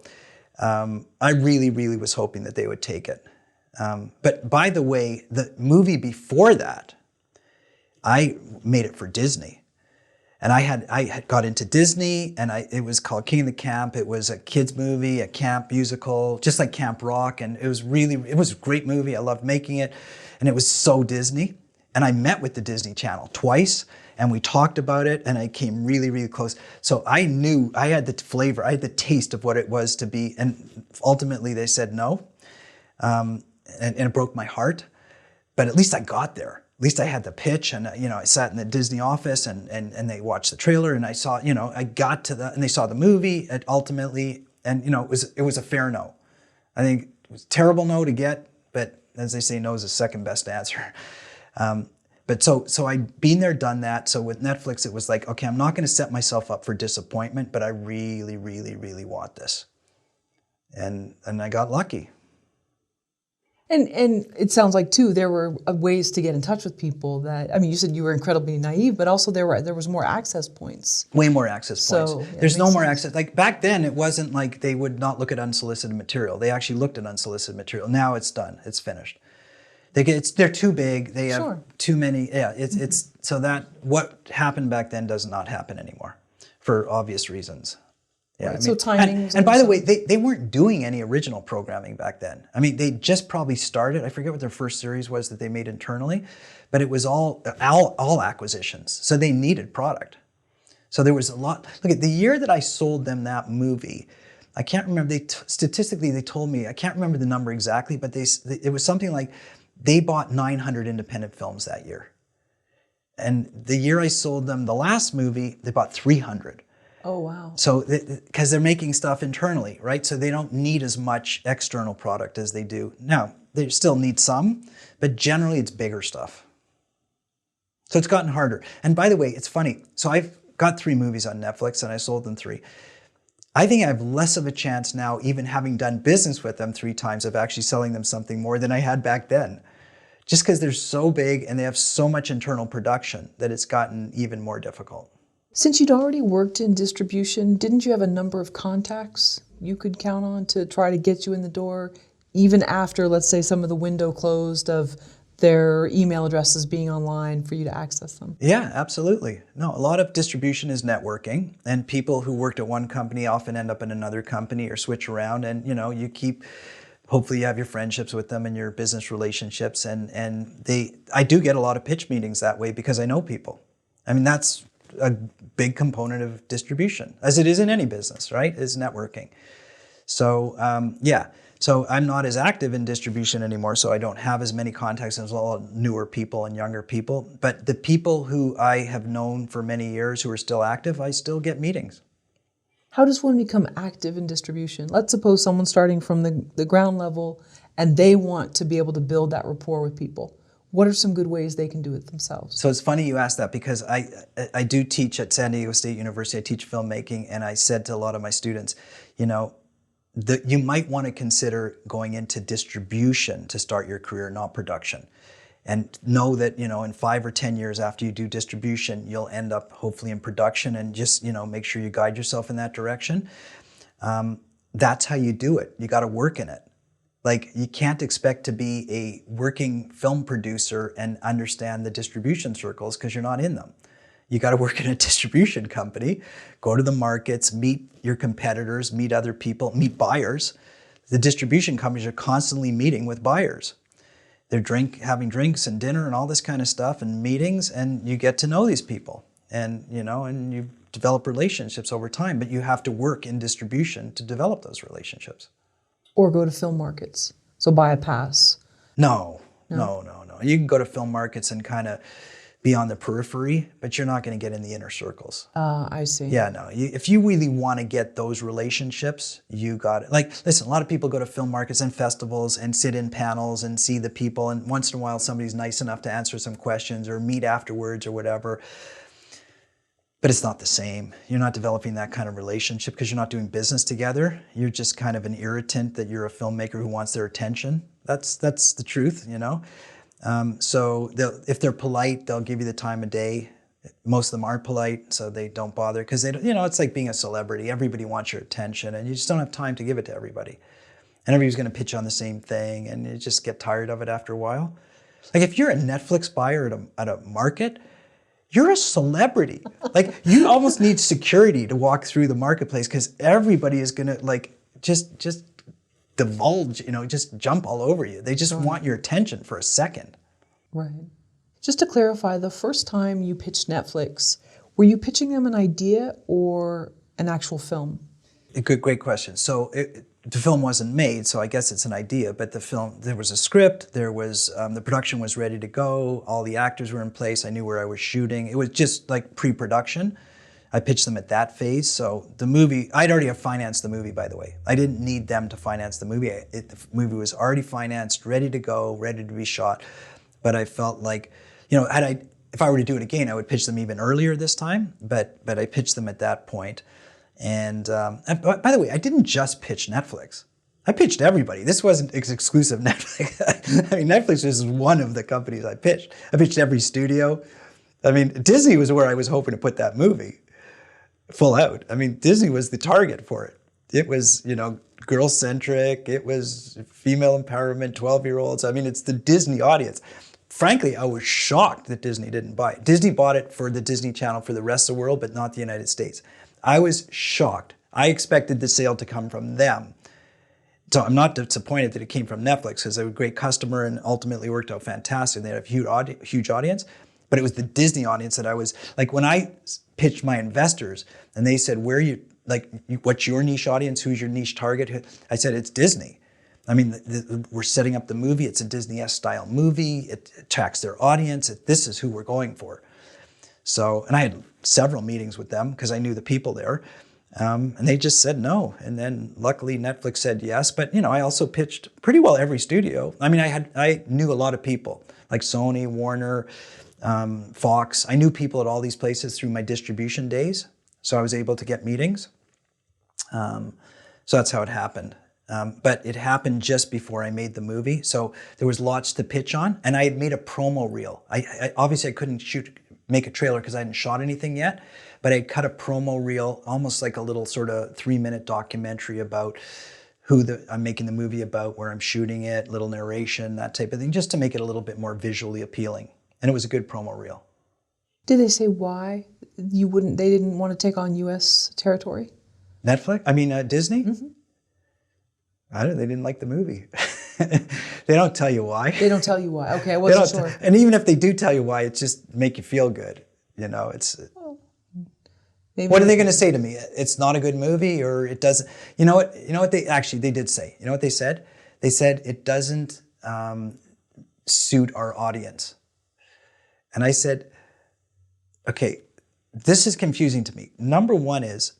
I really, really was hoping that they would take it. But by the way, the movie before that, I made it for Disney. And I had got into Disney, and it was called King of the Camp. It was a kids movie, a camp musical, just like Camp Rock. And it was a great movie. I loved making it. And it was so Disney. And I met with the Disney Channel twice, and we talked about it, and I came really, really close. So I knew, I had the flavor, I had the taste of what it was to be, and ultimately they said no. And it broke my heart, but at least I got there. At least I had the pitch, and I sat in the Disney office, and they watched the trailer, and I saw, I got to and they saw the movie ultimately, and it was a fair no. I think it was a terrible no to get, but as they say, no is the second best answer. But so I'd been there, done that. So with Netflix, it was like, okay, I'm not going to set myself up for disappointment, but I really, really, really want this. And I got lucky. And it sounds like too there were ways to get in touch with people that, I mean, you said you were incredibly naive, but also there was more access points. Way more access points. So there's no more access. Like back then, it wasn't like they would not look at unsolicited material. They actually looked at unsolicited material. Now it's done. It's finished. They're too big. They have too many. Yeah, it's so that what happened back then does not happen anymore, for obvious reasons. Yeah, right, so timing. And by the way, they weren't doing any original programming back then. I mean, they just probably started. I forget what their first series was that they made internally, but it was all acquisitions. So they needed product. So there was a lot. Look at the year that I sold them that movie. I can't remember. Statistically, they told me, I can't remember the number exactly, but it was something like they bought 900 independent films that year. And the year I sold them the last movie, they bought 300. Oh, wow. So, because they're making stuff internally, right? So they don't need as much external product as they do. Now, they still need some, but generally it's bigger stuff. So it's gotten harder. And by the way, it's funny. So I've got 3 movies on Netflix, and I sold them 3. I think I have less of a chance now, even having done business with them 3 times, of actually selling them something more than I had back then. Just because they're so big and they have so much internal production that it's gotten even more difficult. Since you'd already worked in distribution, didn't you have a number of contacts you could count on to try to get you in the door, even after, let's say, some of the window closed of their email addresses being online for you to access them? Yeah, absolutely. No, a lot of distribution is networking, and people who worked at one company often end up in another company or switch around, and you keep, hopefully you have your friendships with them and your business relationships, and I do get a lot of pitch meetings that way because I know people. I mean, that's a big component of distribution, as it is in any business, right, is networking. So, yeah. So I'm not as active in distribution anymore, so I don't have as many contacts as a lot of newer people and younger people. But the people who I have known for many years who are still active, I still get meetings. How does one become active in distribution? Let's suppose someone's starting from the ground level and they want to be able to build that rapport with people. What are some good ways they can do it themselves? So it's funny you asked that, because I do teach at San Diego State University. I teach filmmaking, and I said to a lot of my students, you might want to consider going into distribution to start your career, not production. And know that, in 5 or 10 years after you do distribution, you'll end up hopefully in production, and just, make sure you guide yourself in that direction. That's how you do it. You got to work in it. Like, you can't expect to be a working film producer and understand the distribution circles, because you're not in them. You got to work in a distribution company, go to the markets, meet your competitors, meet other people, meet buyers. The distribution companies are constantly meeting with buyers. They're having drinks and dinner and all this kind of stuff and meetings, and you get to know these people, and and you develop relationships over time. But you have to work in distribution to develop those relationships. Or go to film markets. So buy a pass. No. You can go to film markets and kind of be on the periphery, but you're not going to get in the inner circles. I see. Yeah, no. If you really want to get those relationships, you got it. Like, listen, a lot of people go to film markets and festivals and sit in panels and see the people, and once in a while somebody's nice enough to answer some questions or meet afterwards or whatever. But it's not the same. You're not developing that kind of relationship because you're not doing business together. You're just kind of an irritant that you're a filmmaker who wants their attention. That's the truth, you know? So if they're polite, they'll give you the time of day. Most of them aren't polite, so they don't bother because they don't, you know, it's like being a celebrity. Everybody wants your attention, and you just don't have time to give it to everybody. And everybody's going to pitch on the same thing, and you just get tired of it after a while. Like if you're a Netflix buyer at a market, you're a celebrity. Like you almost need security to walk through the marketplace because everybody is going to like just divulge, you know, just jump all over you. They just want your attention for a second. Right. Just to clarify, the first time you pitched Netflix, were you pitching them an idea or an actual film? Great question. So the film wasn't made, so I guess it's an idea, but the film, there was a script, there was, the production was ready to go, all the actors were in place, I knew where I was shooting. It was just like pre-production. I pitched them at that phase. So the movie, I'd already have financed the movie, by the way. I didn't need them to finance the movie. The movie was already financed, ready to go, ready to be shot. But I felt like, you know, if I were to do it again, I would pitch them even earlier this time, but I pitched them at that point. And by the way, I didn't just pitch Netflix. I pitched everybody. This wasn't exclusive Netflix. I mean, Netflix was one of the companies I pitched. I pitched every studio. I mean, Disney was where I was hoping to put that movie full out. I mean, Disney was the target for it. It was, you know, girl-centric. It was female empowerment, 12-year-olds. I mean, it's the Disney audience. Frankly, I was shocked that Disney didn't buy it. Disney bought it for the Disney Channel for the rest of the world, but not the United States. I was shocked. I expected the sale to come from them. So I'm not disappointed that it came from Netflix because they were a great customer and ultimately worked out fantastic. They had a huge audience, but it was the Disney audience that I was, like when I pitched my investors and they said, where are you, like, what's your niche audience? Who's your niche target? I said, it's Disney. I mean, we're setting up the movie. It's a Disney-esque style movie. It attracts their audience. This is who we're going for. So, and I had several meetings with them because I knew the people there. And they just said no. And then luckily Netflix said yes. But, you know, I also pitched pretty well every studio. I mean, I knew a lot of people like Sony, Warner, Fox. I knew people at all these places through my distribution days. So I was able to get meetings. So that's how it happened. But it happened just before I made the movie. So there was lots to pitch on. And I had made a promo reel. Obviously I couldn't make a trailer because I hadn't shot anything yet. But I cut a promo reel, almost like a little sort of 3-minute documentary about who I'm making the movie about, where I'm shooting it, little narration, that type of thing, just to make it a little bit more visually appealing. And it was a good promo reel. Did they say why they didn't want to take on U.S. territory? Disney? Mm-hmm. They didn't like the movie. They don't tell you why. They don't tell you why. Okay, I wasn't sure. And even if they do tell you why, it's just make you feel good. You know, what are they going to say to me? It's not a good movie, or it doesn't. You know what they did say. You know what they said? They said it doesn't suit our audience. And I said, okay, this is confusing to me. Number one is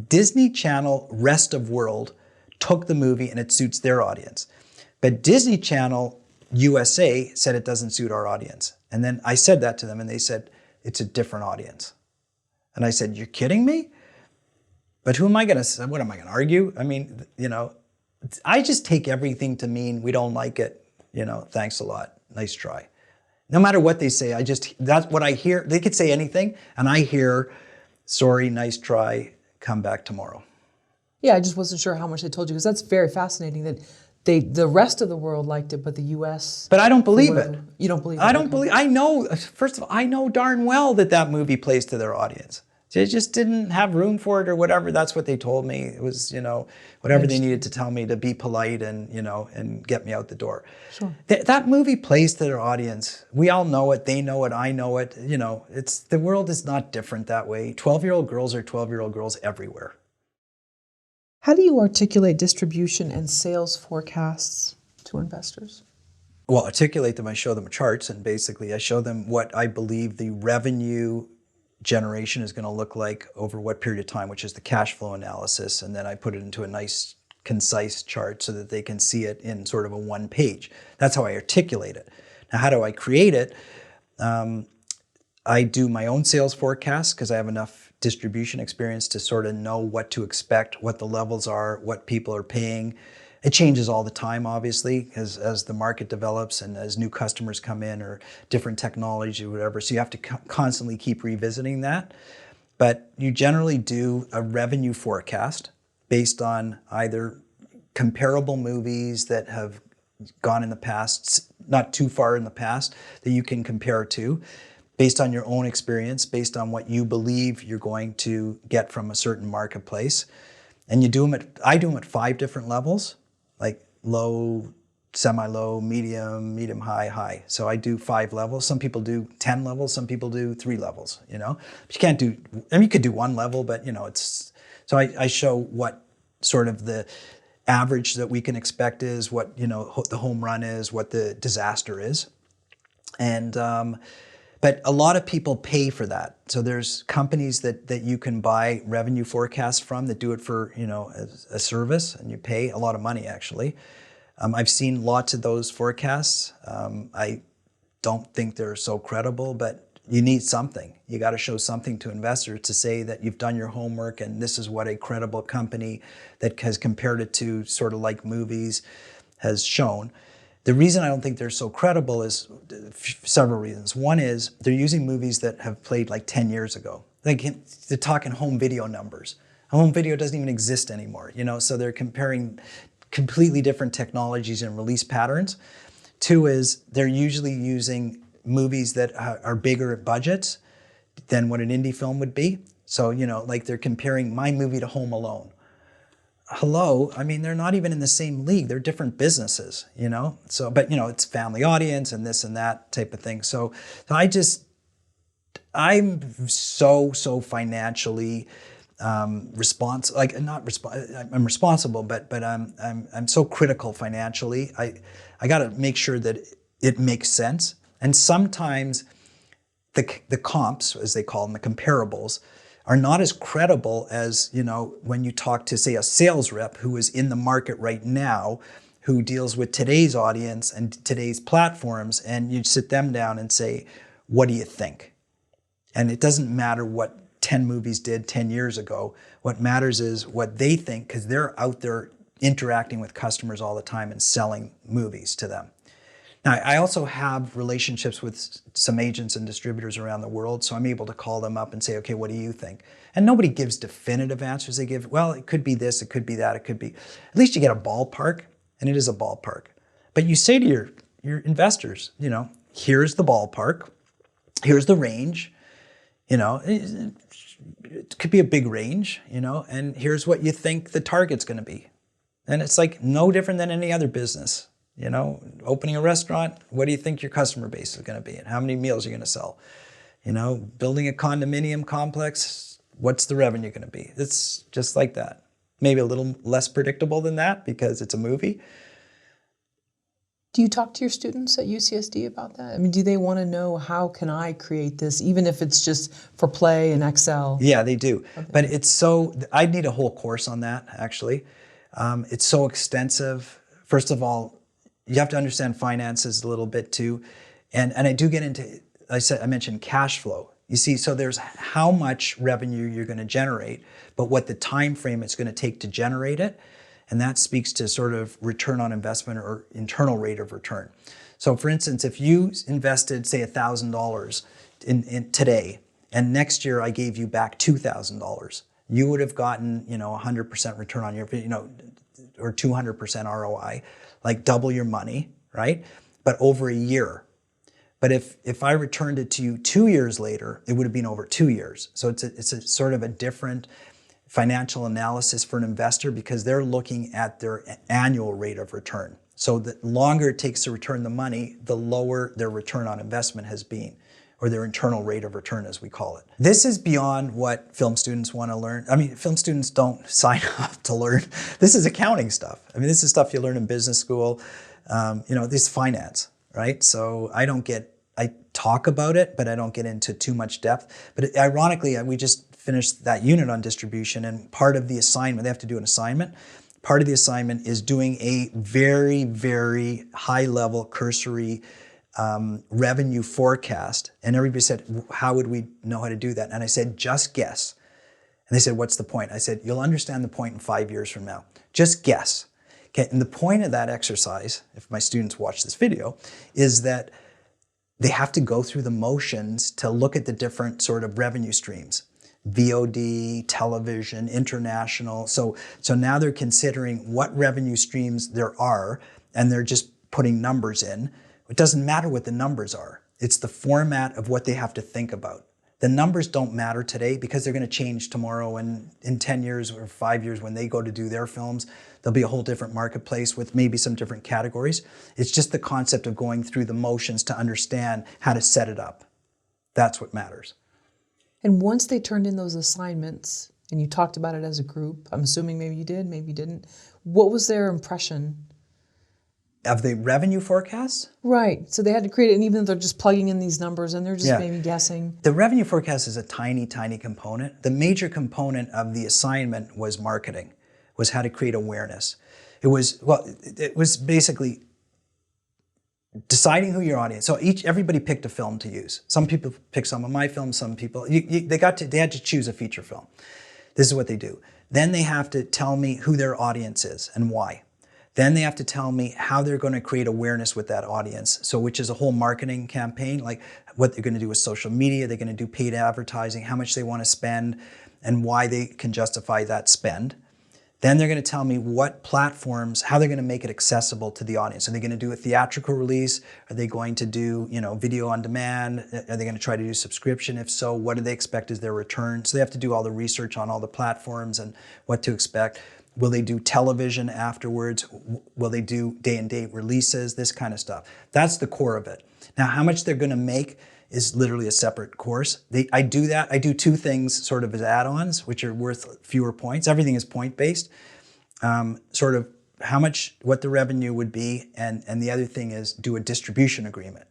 Disney Channel rest of world took the movie and it suits their audience. But Disney Channel USA said it doesn't suit our audience. And then I said that to them and they said, it's a different audience. And I said, you're kidding me? But what am I going to argue? I mean, you know, I just take everything to mean we don't like it. You know, thanks a lot. Nice try. No matter what they say, that's what I hear. They could say anything and I hear, sorry, nice try, come back tomorrow. Yeah, I just wasn't sure how much they told you because that's very fascinating that the rest of the world liked it, but the U.S. But I don't believe it. You don't believe it? I don't believe. I know. First of all, I know darn well that movie plays to their audience. They just didn't have room for it or whatever. That's what they told me. It was, you know, whatever they needed to tell me to be polite and, you know, and get me out the door. Sure. That movie plays to their audience. We all know it. They know it. I know it. You know, the world is not different that way. 12-year-old girls are 12-year-old girls everywhere. How do you articulate distribution and sales forecasts to investors? well, articulate them, I show them charts, and basically I show them what I believe the revenue generation is going to look like over what period of time, which is the cash flow analysis, and then I put it into a nice concise chart so that they can see it in sort of a one page. That's how I articulate it. Now, how do I create it? I do my own sales forecast because I have enough distribution experience to sort of know what to expect, what the levels are, what people are paying. It changes all the time, obviously, as the market develops and as new customers come in or different technology or whatever. So you have to constantly keep revisiting that. But you generally do a revenue forecast based on either comparable movies that have gone in the past, not too far in the past, that you can compare to, based on your own experience, based on what you believe you're going to get from a certain marketplace. And you do them I do them at 5 different levels, like low, semi-low, medium, medium-high, high. So I do 5 levels. Some people do 10 levels, some people do 3 levels, you know? But you can't do, I mean, you could do 1 level, but you know, it's, so I show what sort of the average that we can expect is, what, you know, the home run is, what the disaster is. And, but a lot of people pay for that. So there's companies that you can buy revenue forecasts from that do it for, you know, as a service, and you pay a lot of money actually. I've seen lots of those forecasts. I don't think they're so credible, but you need something. You got to show something to investors to say that you've done your homework and this is what a credible company that has compared it to sort of like movies has shown. The reason I don't think they're so credible is several reasons. One is they're using movies that have played like 10 years ago. They're talking home video numbers. Home video doesn't even exist anymore, you know, so they're comparing completely different technologies and release patterns. 2 is they're usually using movies that are bigger budgets than what an indie film would be. So, you know, like they're comparing my movie to Home Alone. Hello, I mean, they're not even in the same league. They're different businesses, you know? So, but you know, it's family audience and this and that type of thing. So I'm so financially I'm responsible, but I'm so critical financially. I got to make sure that it makes sense. And sometimes the comps, as they call them, the comparables, are not as credible as, you know, when you talk to, say, a sales rep who is in the market right now, who deals with today's audience and today's platforms, and you sit them down and say, what do you think? And it doesn't matter what 10 movies did 10 years ago. What matters is what they think, because they're out there interacting with customers all the time and selling movies to them. Now, I also have relationships with some agents and distributors around the world, so I'm able to call them up and say, okay, what do you think? And nobody gives definitive answers. They give, well, it could be this, it could be that, it could be, at least you get a ballpark, and it is a ballpark. But you say to your investors, you know, here's the ballpark, here's the range, you know, it could be a big range, you know, and here's what you think the target's gonna be. And it's like no different than any other business. You know, opening a restaurant, what do you think your customer base is going to be and how many meals you're going to sell? You know, building a condominium complex, what's the revenue going to be? It's just like that. Maybe a little less predictable than that because it's a movie. Do you talk to your students at UCSD about that? I mean, do they want to know, how can I create this, even if it's just for play and Excel? Yeah, they do. Okay. But it's so, I need a whole course on that, actually. It's so extensive. First of all, you have to understand finances a little bit too. And I do get into, I mentioned cash flow. You see, so there's how much revenue you're going to generate, but what the time frame it's going to take to generate it. And that speaks to sort of return on investment or internal rate of return. So for instance, if you invested, say, $1,000 in today, and next year I gave you back $2,000, you would have gotten, you know, 100% return on your, you know, or 200% ROI, like double your money, right? But over a year. But if I returned it to you 2 years later, it would have been over 2 years. So it's a sort of a different financial analysis for an investor because they're looking at their annual rate of return. So the longer it takes to return the money, the lower their return on investment has been, or their internal rate of return, as we call it. This is beyond what film students want to learn. I mean, film students don't sign up to learn. This is accounting stuff. I mean, this is stuff you learn in business school. You know, this is finance. right? So I talk about it, but I don't get into too much depth. But ironically, we just finished that unit on distribution, and part of the assignment, they have to do an assignment. Part of the assignment is doing a very, very high level cursory revenue forecast. And everybody said, how would we know how to do that? And I said, just guess. And they said, what's the point? I said, you'll understand the point in 5 years from now. Just guess. Okay, and the point of that exercise, if my students watch this video, is that they have to go through the motions to look at the different sort of revenue streams. VOD, television, international. So now they're considering what revenue streams there are, and they're just putting numbers in. It doesn't matter what the numbers are. It's the format of what they have to think about. The numbers don't matter today because they're going to change tomorrow, and in 10 years or 5 years when they go to do their films, there'll be a whole different marketplace with maybe some different categories. It's just the concept of going through the motions to understand how to set it up. That's what matters. And once they turned in those assignments, and you talked about it as a group, I'm assuming maybe you did, maybe you didn't, what was their impression? Of the revenue forecasts? Right. So they had to create it, and even though they're just plugging in these numbers and they're just maybe guessing. The revenue forecast is a tiny, tiny component. The major component of the assignment was marketing, was how to create awareness. It was basically deciding who your audience. So everybody picked a film to use. Some people picked some of my films, some people, they had to choose a feature film. This is what they do. Then they have to tell me who their audience is and why. Then they have to tell me how they're going to create awareness with that audience. So which is a whole marketing campaign, like what they're going to do with social media, they're going to do paid advertising, how much they want to spend, and why they can justify that spend. Then they're going to tell me what platforms, how they're going to make it accessible to the audience. Are they going to do a theatrical release? Are they going to do, video on demand? Are they going to try to do subscription? If so, what do they expect as their return? So they have to do all the research on all the platforms and what to expect. Will they do television afterwards? Will they do day-and-date releases? This kind of stuff. That's the core of it. Now, how much they're going to make is literally a separate course. I do that. I do two things sort of as add-ons, which are worth fewer points. Everything is point-based. Sort of how much, what the revenue would be, and the other thing is do a distribution agreement.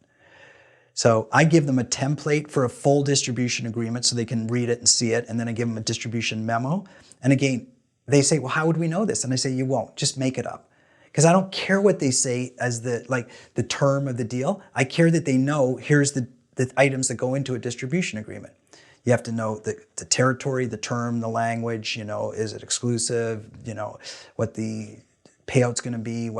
So I give them a template for a full distribution agreement so they can read it and see it, and then I give them a distribution memo. And again, they say, well, how would we know this? And I say, you won't, just make it up. Because I don't care what they say as the term of the deal. I care that they know, here's the items that go into a distribution agreement. You have to know the territory, the term, the language, is it exclusive, what the payout's going to be,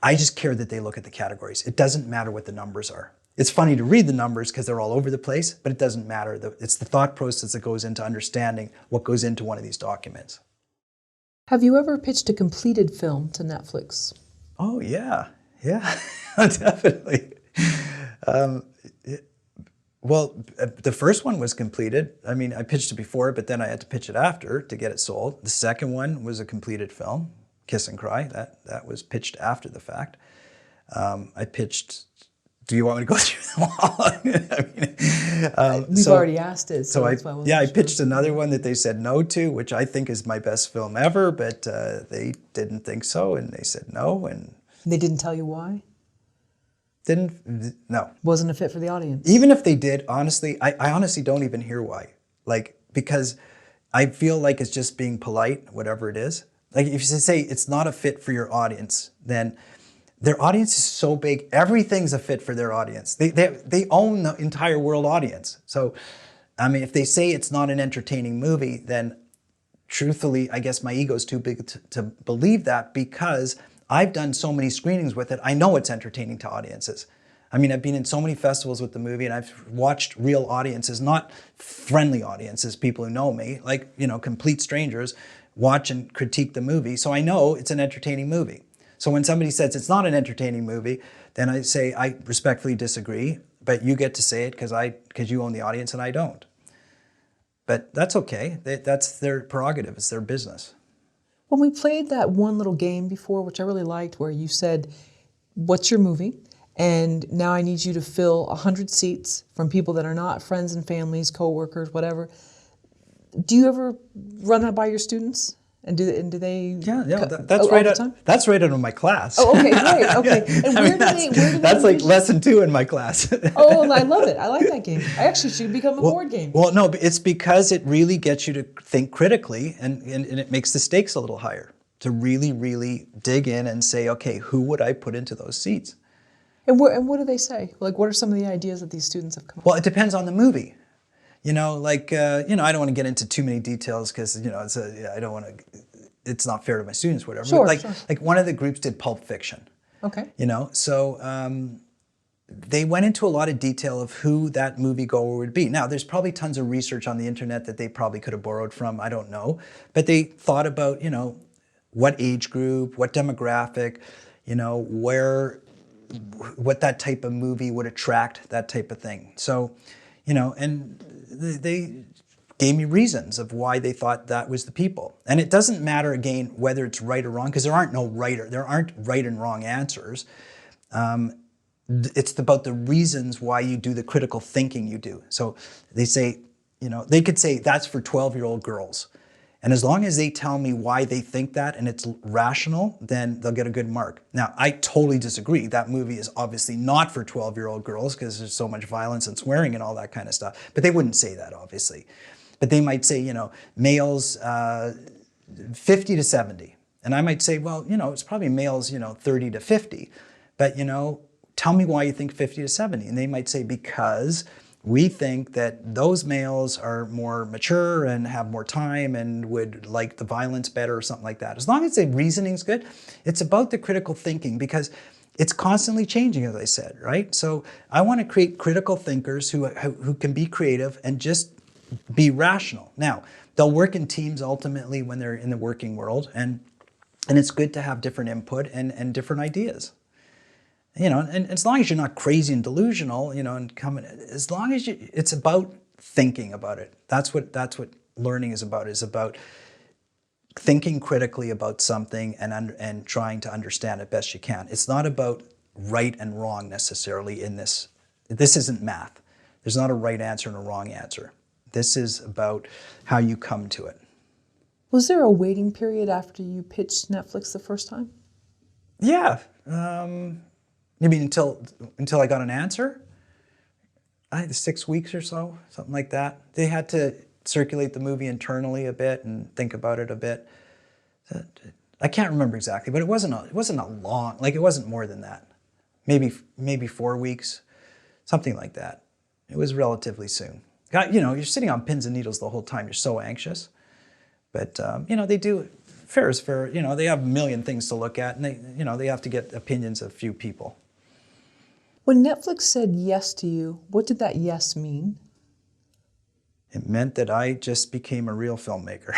I just care that they look at the categories. It doesn't matter what the numbers are. It's funny to read the numbers because they're all over the place, but it doesn't matter. It's the thought process that goes into understanding what goes into one of these documents. Have you ever pitched a completed film to Netflix? Oh, yeah, definitely. Well, the first one was completed. I mean, I pitched it before, but then I had to pitch it after to get it sold. The second one was a completed film, Kiss and Cry. That was pitched after the fact. I pitched, do you want me to go through them all? We've already asked it, so that's why I wasn't I sure. pitched another one that they said no to, which I think is my best film ever, but they didn't think so, and they said no. And They didn't tell you why? No. Wasn't a fit for the audience? Even if they did, honestly, I honestly don't even hear why. Because I feel like it's just being polite, whatever it is. If you say it's not a fit for your audience, then their audience is so big, everything's a fit for their audience. They own the entire world audience. So, I mean, if they say it's not an entertaining movie, then truthfully, I guess my ego's too big to believe that, because I've done so many screenings with it. I know it's entertaining to audiences. I mean, I've been in so many festivals with the movie, and I've watched real audiences, not friendly audiences, people who know me, complete strangers, watch and critique the movie. So I know it's an entertaining movie. So when somebody says it's not an entertaining movie, then I say I respectfully disagree, but you get to say it because you own the audience and I don't. But that's okay. That's their prerogative. It's their business. When we played that one little game before, which I really liked, where you said, what's your movie? And now I need you to fill 100 seats from people that are not friends and families, coworkers, whatever. Do you ever run that by your students And do they? Yeah, All the time? That's right out of my class. Oh, okay, great. Okay, and where do they? That's like lesson 2 in my class. Oh, and I love it. I like that game. I actually should become a board game. Well, no, but it's because it really gets you to think critically, and it makes the stakes a little higher to really, really dig in and say, okay, who would I put into those seats? And what do they say? Like, what are some of the ideas that these students have come up with? Well, it depends on the movie. I don't want to get into too many details because, I don't want to, it's not fair to my students, whatever. Sure, But sure. like one of the groups did Pulp Fiction. Okay. So they went into a lot of detail of who that moviegoer would be. Now, there's probably tons of research on the internet that they probably could have borrowed from, I don't know. But they thought about, what age group, what demographic, what that type of movie would attract, that type of thing. So, and they gave me reasons of why they thought that was the people. And it doesn't matter, again, whether it's right or wrong, because there aren't right and wrong answers. It's about the reasons why you do the critical thinking you do. So they say, they could say that's for 12-year-old girls. And as long as they tell me why they think that and it's rational, then they'll get a good mark. Now, I totally disagree. That movie is obviously not for 12-year-old girls because there's so much violence and swearing and all that kind of stuff. But they wouldn't say that, obviously. But they might say, males 50 to 70. And I might say, well, it's probably males, 30 to 50. But, tell me why you think 50 to 70. And they might say, because we think that those males are more mature and have more time and would like the violence better or something like that. As long as the reasoning's good, it's about the critical thinking because it's constantly changing, as I said, right? So I want to create critical thinkers who can be creative and just be rational. Now, they'll work in teams ultimately when they're in the working world, and it's good to have different input and different ideas. And as long as you're not crazy and delusional, as long as it's about thinking about it. That's what learning is about thinking critically about something and trying to understand it best you can. It's not about right and wrong necessarily in this. This isn't math. There's not a right answer and a wrong answer. This is about how you come to it. Was there a waiting period after you pitched Netflix the first time? Yeah. You mean until I got an answer? I had 6 weeks or so, something like that. They had to circulate the movie internally a bit and think about it a bit. I can't remember exactly, but it wasn't a long, like it wasn't more than that. Maybe 4 weeks, something like that. It was relatively soon. You're sitting on pins and needles the whole time. You're so anxious. But, they do, fair is fair. They have a million things to look at, and they have to get opinions of few people. When Netflix said yes to you, what did that yes mean? It meant that I just became a real filmmaker.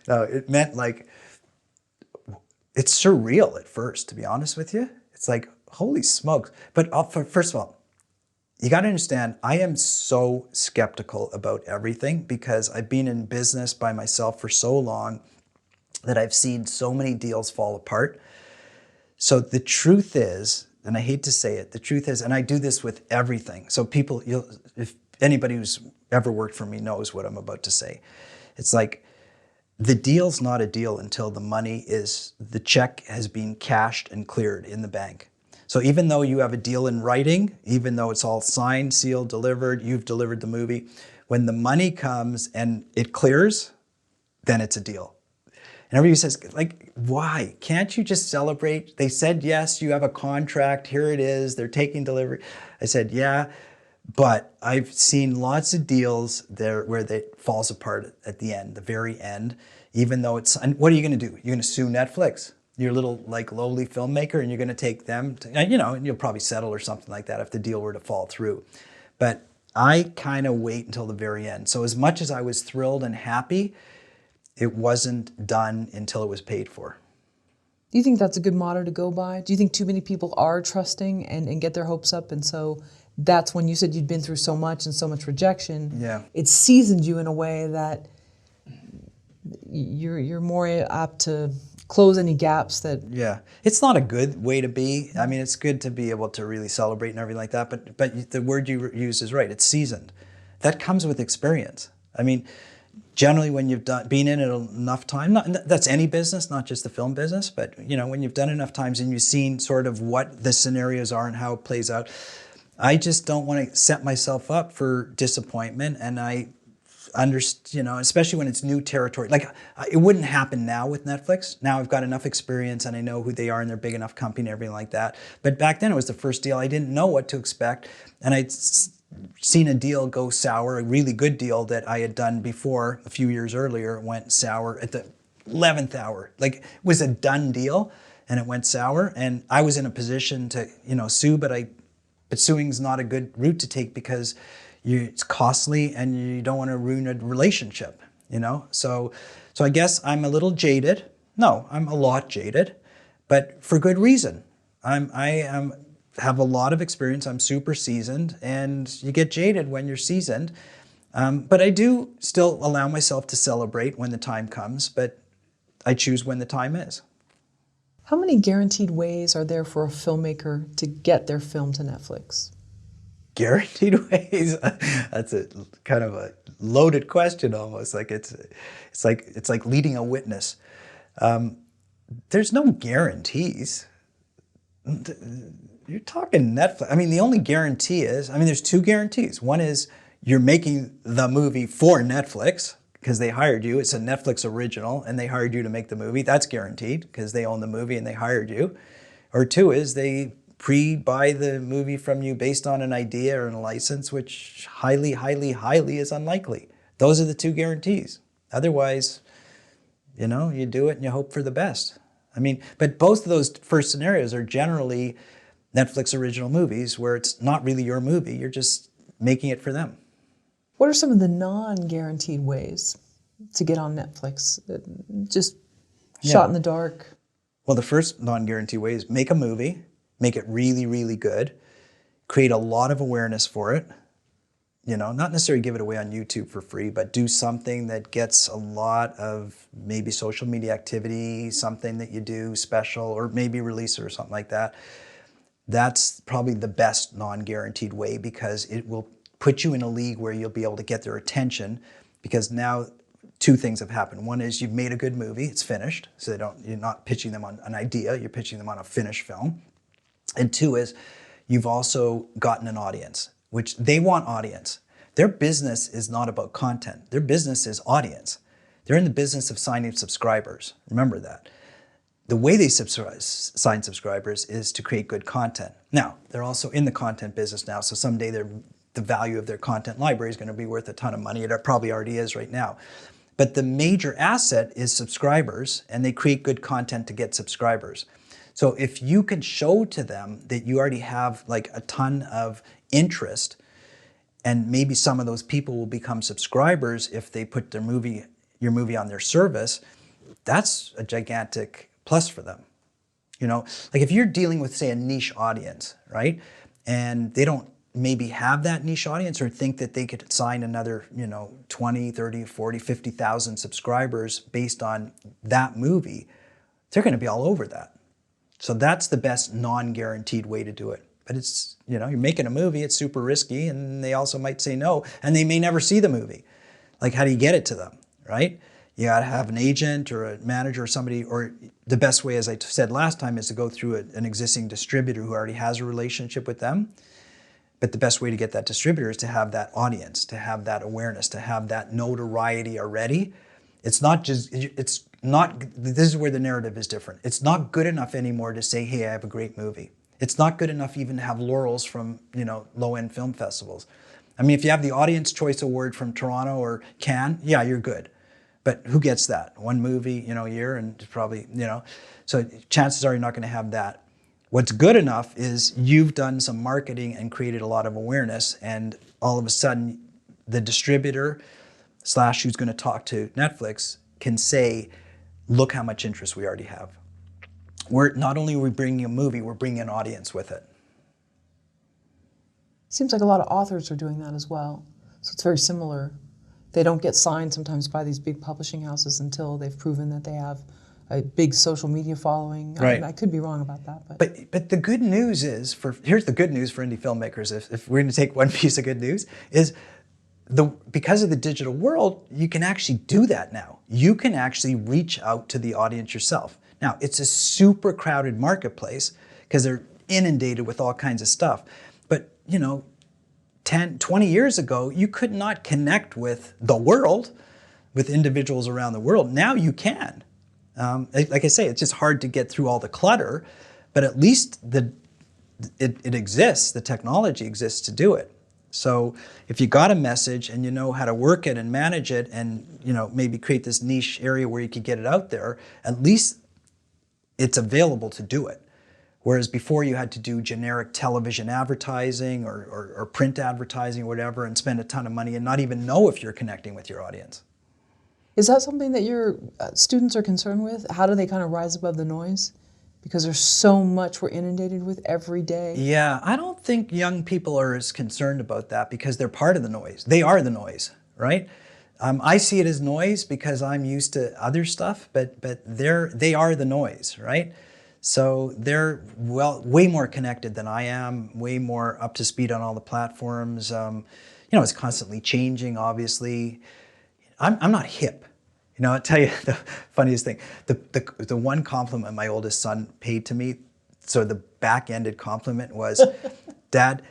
No, it meant like, it's surreal at first, to be honest with you. It's like, holy smokes. But first of all, you got to understand, I am so skeptical about everything because I've been in business by myself for so long that I've seen so many deals fall apart. So the truth is, and I hate to say it, the truth is, and I do this with everything. So if anybody who's ever worked for me knows what I'm about to say. It's like, the deal's not a deal until the check has been cashed and cleared in the bank. So even though you have a deal in writing, even though it's all signed, sealed, delivered, you've delivered the movie, when the money comes and it clears, then it's a deal. And everybody says, like, why? Can't you just celebrate? They said, yes, you have a contract. Here it is. They're taking delivery. I said, yeah, but I've seen lots of deals there where it falls apart at the end, the very end, even though and what are you going to do? You're going to sue Netflix, your little like lowly filmmaker, and you're going to take them to, and you'll probably settle or something like that if the deal were to fall through. But I kind of wait until the very end. So as much as I was thrilled and happy, it wasn't done until it was paid for. Do you think that's a good motto to go by? Do you think too many people are trusting and get their hopes up? And so that's when you said you'd been through so much and so much rejection. Yeah. It seasoned you in a way that you're more apt to close any gaps that... Yeah. It's not a good way to be. I mean, it's good to be able to really celebrate and everything like that, but the word you used is right. It's seasoned. That comes with experience. I mean, generally when you've been in it enough time, that's any business, not just the film business, but when you've done enough times and you've seen sort of what the scenarios are and how it plays out, I just don't want to set myself up for disappointment. And I understand, especially when it's new territory. Like, it wouldn't happen now with Netflix. Now I've got enough experience and I know who they are and they're a big enough company and everything like that. But back then it was the first deal. I didn't know what to expect. And I'd seen a deal go sour, a really good deal that I had done before a few years earlier went sour at the 11th hour. Like, it was a done deal and it went sour. And I was in a position to, sue, but suing's not a good route to take because it's costly and you don't want to ruin a relationship, So I guess I'm a little jaded. No, I'm a lot jaded, but for good reason. I have a lot of experience. I'm super seasoned, and you get jaded when you're seasoned. But I do still allow myself to celebrate when the time comes, but I choose when the time is. How many guaranteed ways are there for a filmmaker to get their film to Netflix? Guaranteed ways? That's a kind of a loaded question almost. Like it's like leading a witness. There's no guarantees. You're talking Netflix. I mean, the only guarantee is, there's two guarantees. One is you're making the movie for Netflix because they hired you. It's a Netflix original and they hired you to make the movie. That's guaranteed because they own the movie and they hired you. Or two is they pre-buy the movie from you based on an idea or a license, which highly, highly, highly is unlikely. Those are the two guarantees. Otherwise, you do it and you hope for the best. But both of those first scenarios are generally Netflix original movies where it's not really your movie, you're just making it for them. What are some of the non-guaranteed ways to get on Netflix? Just shot in the dark? Well, the first non-guaranteed way is make a movie, make it really, really good, create a lot of awareness for it. Not necessarily give it away on YouTube for free, but do something that gets a lot of maybe social media activity, something that you do special, or maybe release it or something like that. That's probably the best non-guaranteed way because it will put you in a league where you'll be able to get their attention because now two things have happened. One is you've made a good movie, it's finished, so you're not pitching them on an idea, you're pitching them on a finished film. And two is you've also gotten an audience, which they want audience. Their business is not about content. Their business is audience. They're in the business of signing subscribers. Remember that. The way they sign subscribers is to create good content. Now, they're also in the content business now, so someday the value of their content library is going to be worth a ton of money. It probably already is right now. But the major asset is subscribers, and they create good content to get subscribers. So if you can show to them that you already have like a ton of interest, and maybe some of those people will become subscribers if they put your movie on their service, that's a gigantic plus for them. Like if you're dealing with, say, a niche audience, right? And they don't maybe have that niche audience or think that they could sign another, 20, 30, 40, 50,000 subscribers based on that movie, they're going to be all over that. So that's the best non-guaranteed way to do it. But it's, you're making a movie, it's super risky, and they also might say no, and they may never see the movie. Like, how do you get it to them, right? You gotta have an agent or a manager or somebody, or the best way, as I said last time, is to go through an existing distributor who already has a relationship with them. But the best way to get that distributor is to have that audience, to have that awareness, to have that notoriety already. It's not just, this is where the narrative is different. It's not good enough anymore to say, hey, I have a great movie. It's not good enough even to have laurels from, low-end film festivals. If you have the Audience Choice Award from Toronto or Cannes, yeah, you're good. But who gets that? One movie, a year, and probably, so chances are you're not going to have that. What's good enough is you've done some marketing and created a lot of awareness, and all of a sudden the distributor / who's going to talk to Netflix can say, look how much interest we already have. Not only are we bringing a movie, we're bringing an audience with it. Seems like a lot of authors are doing that as well. So it's very similar. They don't get signed sometimes by these big publishing houses until they've proven that they have a big social media following. Right. I could be wrong about that. But the good news is, here's the good news for indie filmmakers, if we're going to take one piece of good news, is because of the digital world, you can actually do that now. You can actually reach out to the audience yourself. Now, it's a super crowded marketplace because they're inundated with all kinds of stuff. But, 10, 20 years ago, you could not connect with the world, with individuals around the world. Now you can. Like I say, it's just hard to get through all the clutter, but at least it exists, the technology exists to do it. So if you got a message and you know how to work it and manage it and maybe create this niche area where you could get it out there, at least it's available to do it. Whereas before you had to do generic television advertising or print advertising or whatever and spend a ton of money and not even know if you're connecting with your audience. Is that something that your students are concerned with? How do they kind of rise above the noise? Because there's so much we're inundated with every day. Yeah, I don't think young people are as concerned about that because they're part of the noise. They are the noise, right? I see it as noise because I'm used to other stuff, but they are the noise, right? So they're way more connected than I am, way more up to speed on all the platforms. It's constantly changing, obviously. I'm not hip. I'll tell you the funniest thing. The one compliment my oldest son paid to me, so the back-ended compliment was, Dad,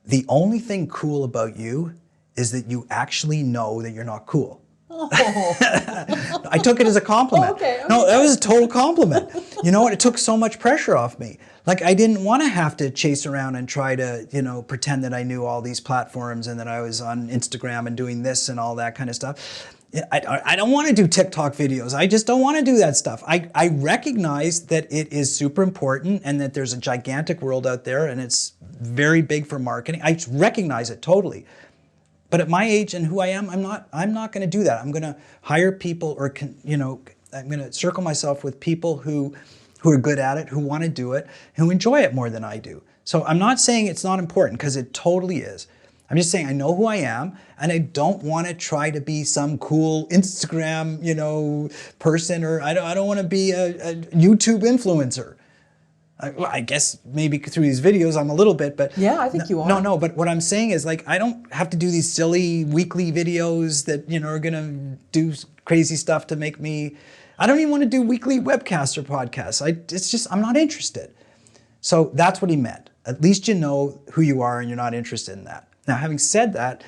the only thing cool about you is that you actually know that you're not cool. Oh. I took it as a compliment. Okay. No, that was a total compliment. You know what? It took so much pressure off me. Like I didn't want to have to chase around and try to, pretend that I knew all these platforms and that I was on Instagram and doing this and all that kind of stuff. I don't want to do TikTok videos. I just don't want to do that stuff. I recognize that it is super important and that there's a gigantic world out there and it's very big for marketing. I recognize it totally. But at my age and who I am, I'm not going to do that. I'm going to hire people or, I'm going to circle myself with people who are good at it, who want to do it, who enjoy it more than I do. So I'm not saying it's not important because it totally is. I'm just saying I know who I am and I don't want to try to be some cool Instagram, person, or I don't want to be a YouTube influencer. I guess maybe through these videos I'm a little bit, but yeah, I think you are. No, but what I'm saying is I don't have to do these silly weekly videos that are gonna do crazy stuff to make me. I don't even want to do weekly webcasts or podcasts. I'm not interested. So that's what he meant. At least you know who you are and you're not interested in that. Now, having said that,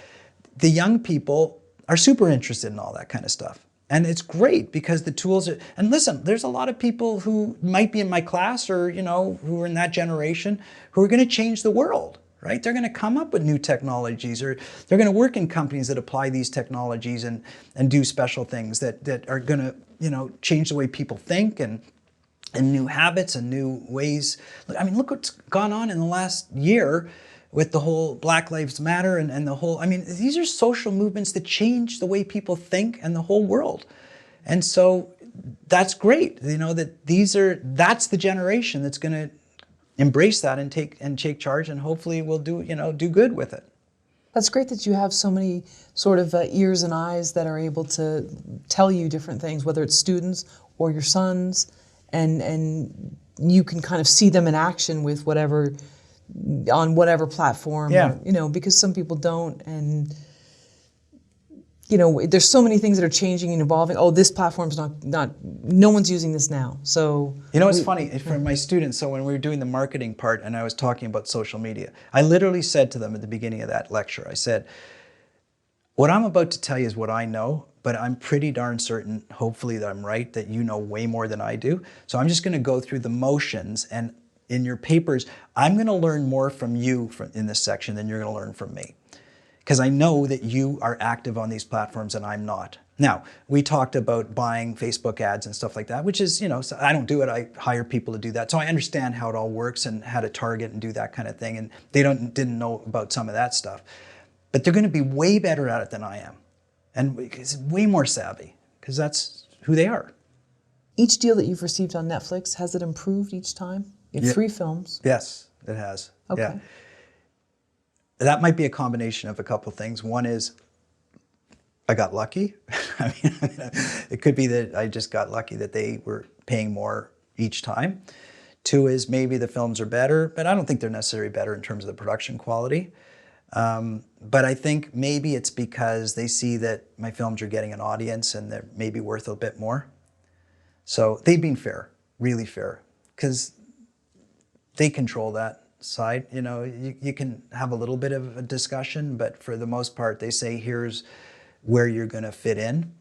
the young people are super interested in all that kind of stuff. And it's great because the tools are, and listen, there's a lot of people who might be in my class or, who are in that generation who are going to change the world, right? They're going to come up with new technologies or they're going to work in companies that apply these technologies and do special things that are going to, change the way people think and new habits and new ways. I mean, look what's gone on in the last year with the whole Black Lives Matter and the whole, these are social movements that change the way people think and the whole world. And so that's great, that that's the generation that's going to embrace that and take charge and hopefully will do good with it. That's great that you have so many sort of ears and eyes that are able to tell you different things, whether it's students or your sons, and you can kind of see them in action with on whatever platform, yeah. Because some people don't, and there's so many things that are changing and evolving. Oh, this platform's not no one's using this now. So it's funny for my students. So when we were doing the marketing part and I was talking about social media, I literally said to them at the beginning of that lecture, I said, what I'm about to tell you is what I know, but I'm pretty darn certain, hopefully that I'm right, that you know way more than I do. So I'm just going to go through the motions, and in your papers, I'm going to learn more from you in this section than you're going to learn from me. Because I know that you are active on these platforms and I'm not. Now, we talked about buying Facebook ads and stuff like that, which is, so I don't do it, I hire people to do that. So I understand how it all works and how to target and do that kind of thing. And they didn't know about some of that stuff. But they're going to be way better at it than I am. And it's way more savvy, because that's who they are. Each deal that you've received on Netflix, has it improved each time? You have 3 films. Yes, it has. Okay. Yeah. That might be a combination of a couple things. One is I got lucky. It could be that I just got lucky that they were paying more each time. 2 is maybe the films are better, but I don't think they're necessarily better in terms of the production quality. But I think maybe it's because they see that my films are getting an audience and they're maybe worth a bit more. So they've been fair, really fair, because they control that side. You know, you can have a little bit of a discussion, but for the most part, they say, here's where you're going to fit in.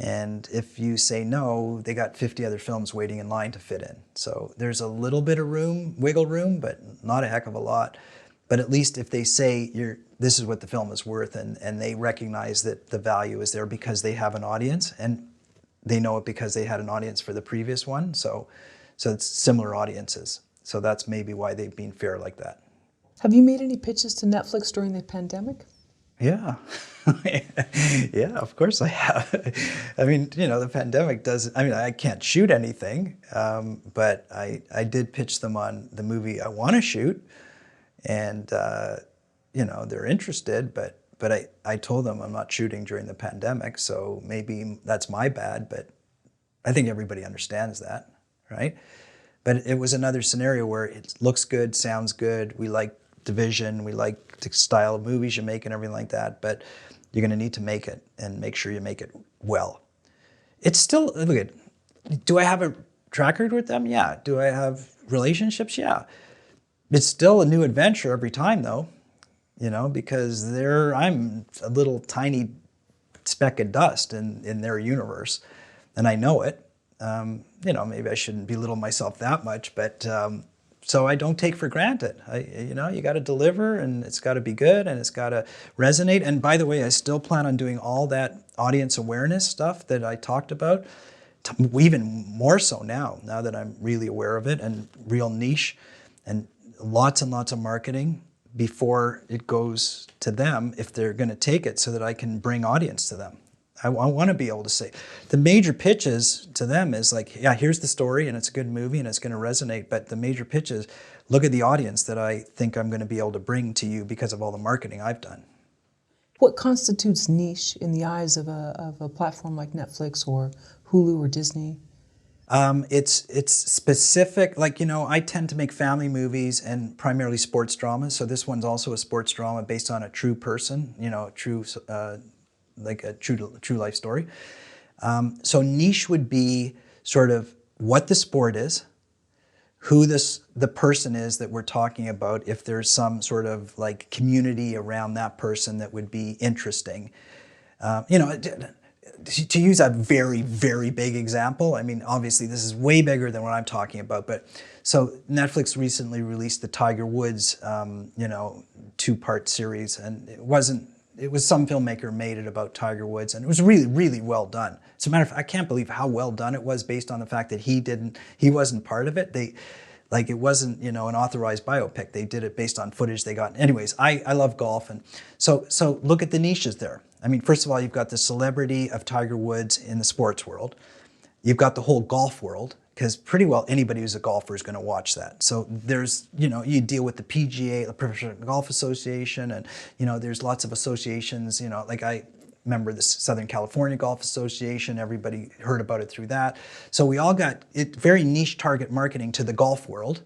And if you say no, they got 50 other films waiting in line to fit in. So there's a little bit of room, wiggle room, but not a heck of a lot. But at least if they say this is what the film is worth, and they recognize that the value is there because they have an audience, and they know it because they had an audience for the previous one. So it's similar audiences. So that's maybe why they've been fair like that. Have you made any pitches to Netflix during the pandemic? Yeah. Yeah, of course I have. I mean, you know, the pandemic doesn't, I mean, I can't shoot anything, but I did pitch them on the movie I want to shoot, and, you know, they're interested, but I told them I'm not shooting during the pandemic, so maybe that's my bad, but I think everybody understands that, right? But it was another scenario where it looks good, sounds good, we like the vision, we like the style of movies you make and everything like that, but you're going to need to make it and make sure you make it well. It's still, look at, do I have a track record with them? Yeah. Do I have relationships? Yeah. It's still a new adventure every time though, you know, because I'm a little tiny speck of dust in their universe, and I know it. You know, maybe I shouldn't belittle myself that much, but so I don't take for granted. You know, you got to deliver, and it's got to be good, and it's got to resonate. And by the way, I still plan on doing all that audience awareness stuff that I talked about, even more so now that I'm really aware of it, and real niche, and lots of marketing before it goes to them if they're going to take it, so that I can bring audience to them. I want to be able to say, the major pitches to them is like, yeah, here's the story and it's a good movie and it's going to resonate. But the major pitches, look at the audience that I think I'm going to be able to bring to you because of all the marketing I've done. What constitutes niche in the eyes of a platform like Netflix or Hulu or Disney? It's specific, like, you know, I tend to make family movies and primarily sports dramas. So this one's also a sports drama based on a true person, you know, like a true life story. So niche would be sort of what the sport is, who the person is that we're talking about, if there's some sort of like community around that person that would be interesting. You know, to use a very, very big example, I mean, obviously this is way bigger than what I'm talking about, but so Netflix recently released the Tiger Woods, you know, 2-part series, and it was some filmmaker made it about Tiger Woods, and it was really, really well done. As a matter of fact, I can't believe how well done it was based on the fact that he wasn't part of it. It wasn't, you know, an authorized biopic. They did it based on footage they got. Anyways, I love golf, and so look at the niches there. I mean, first of all, you've got the celebrity of Tiger Woods in the sports world. You've got the whole golf world, because pretty well anybody who's a golfer is going to watch that. So there's, you know, you deal with the PGA, the Professional Golf Association, and, you know, there's lots of associations, you know, like I remember the Southern California Golf Association, everybody heard about it through that. So we all got it, very niche target marketing to the golf world,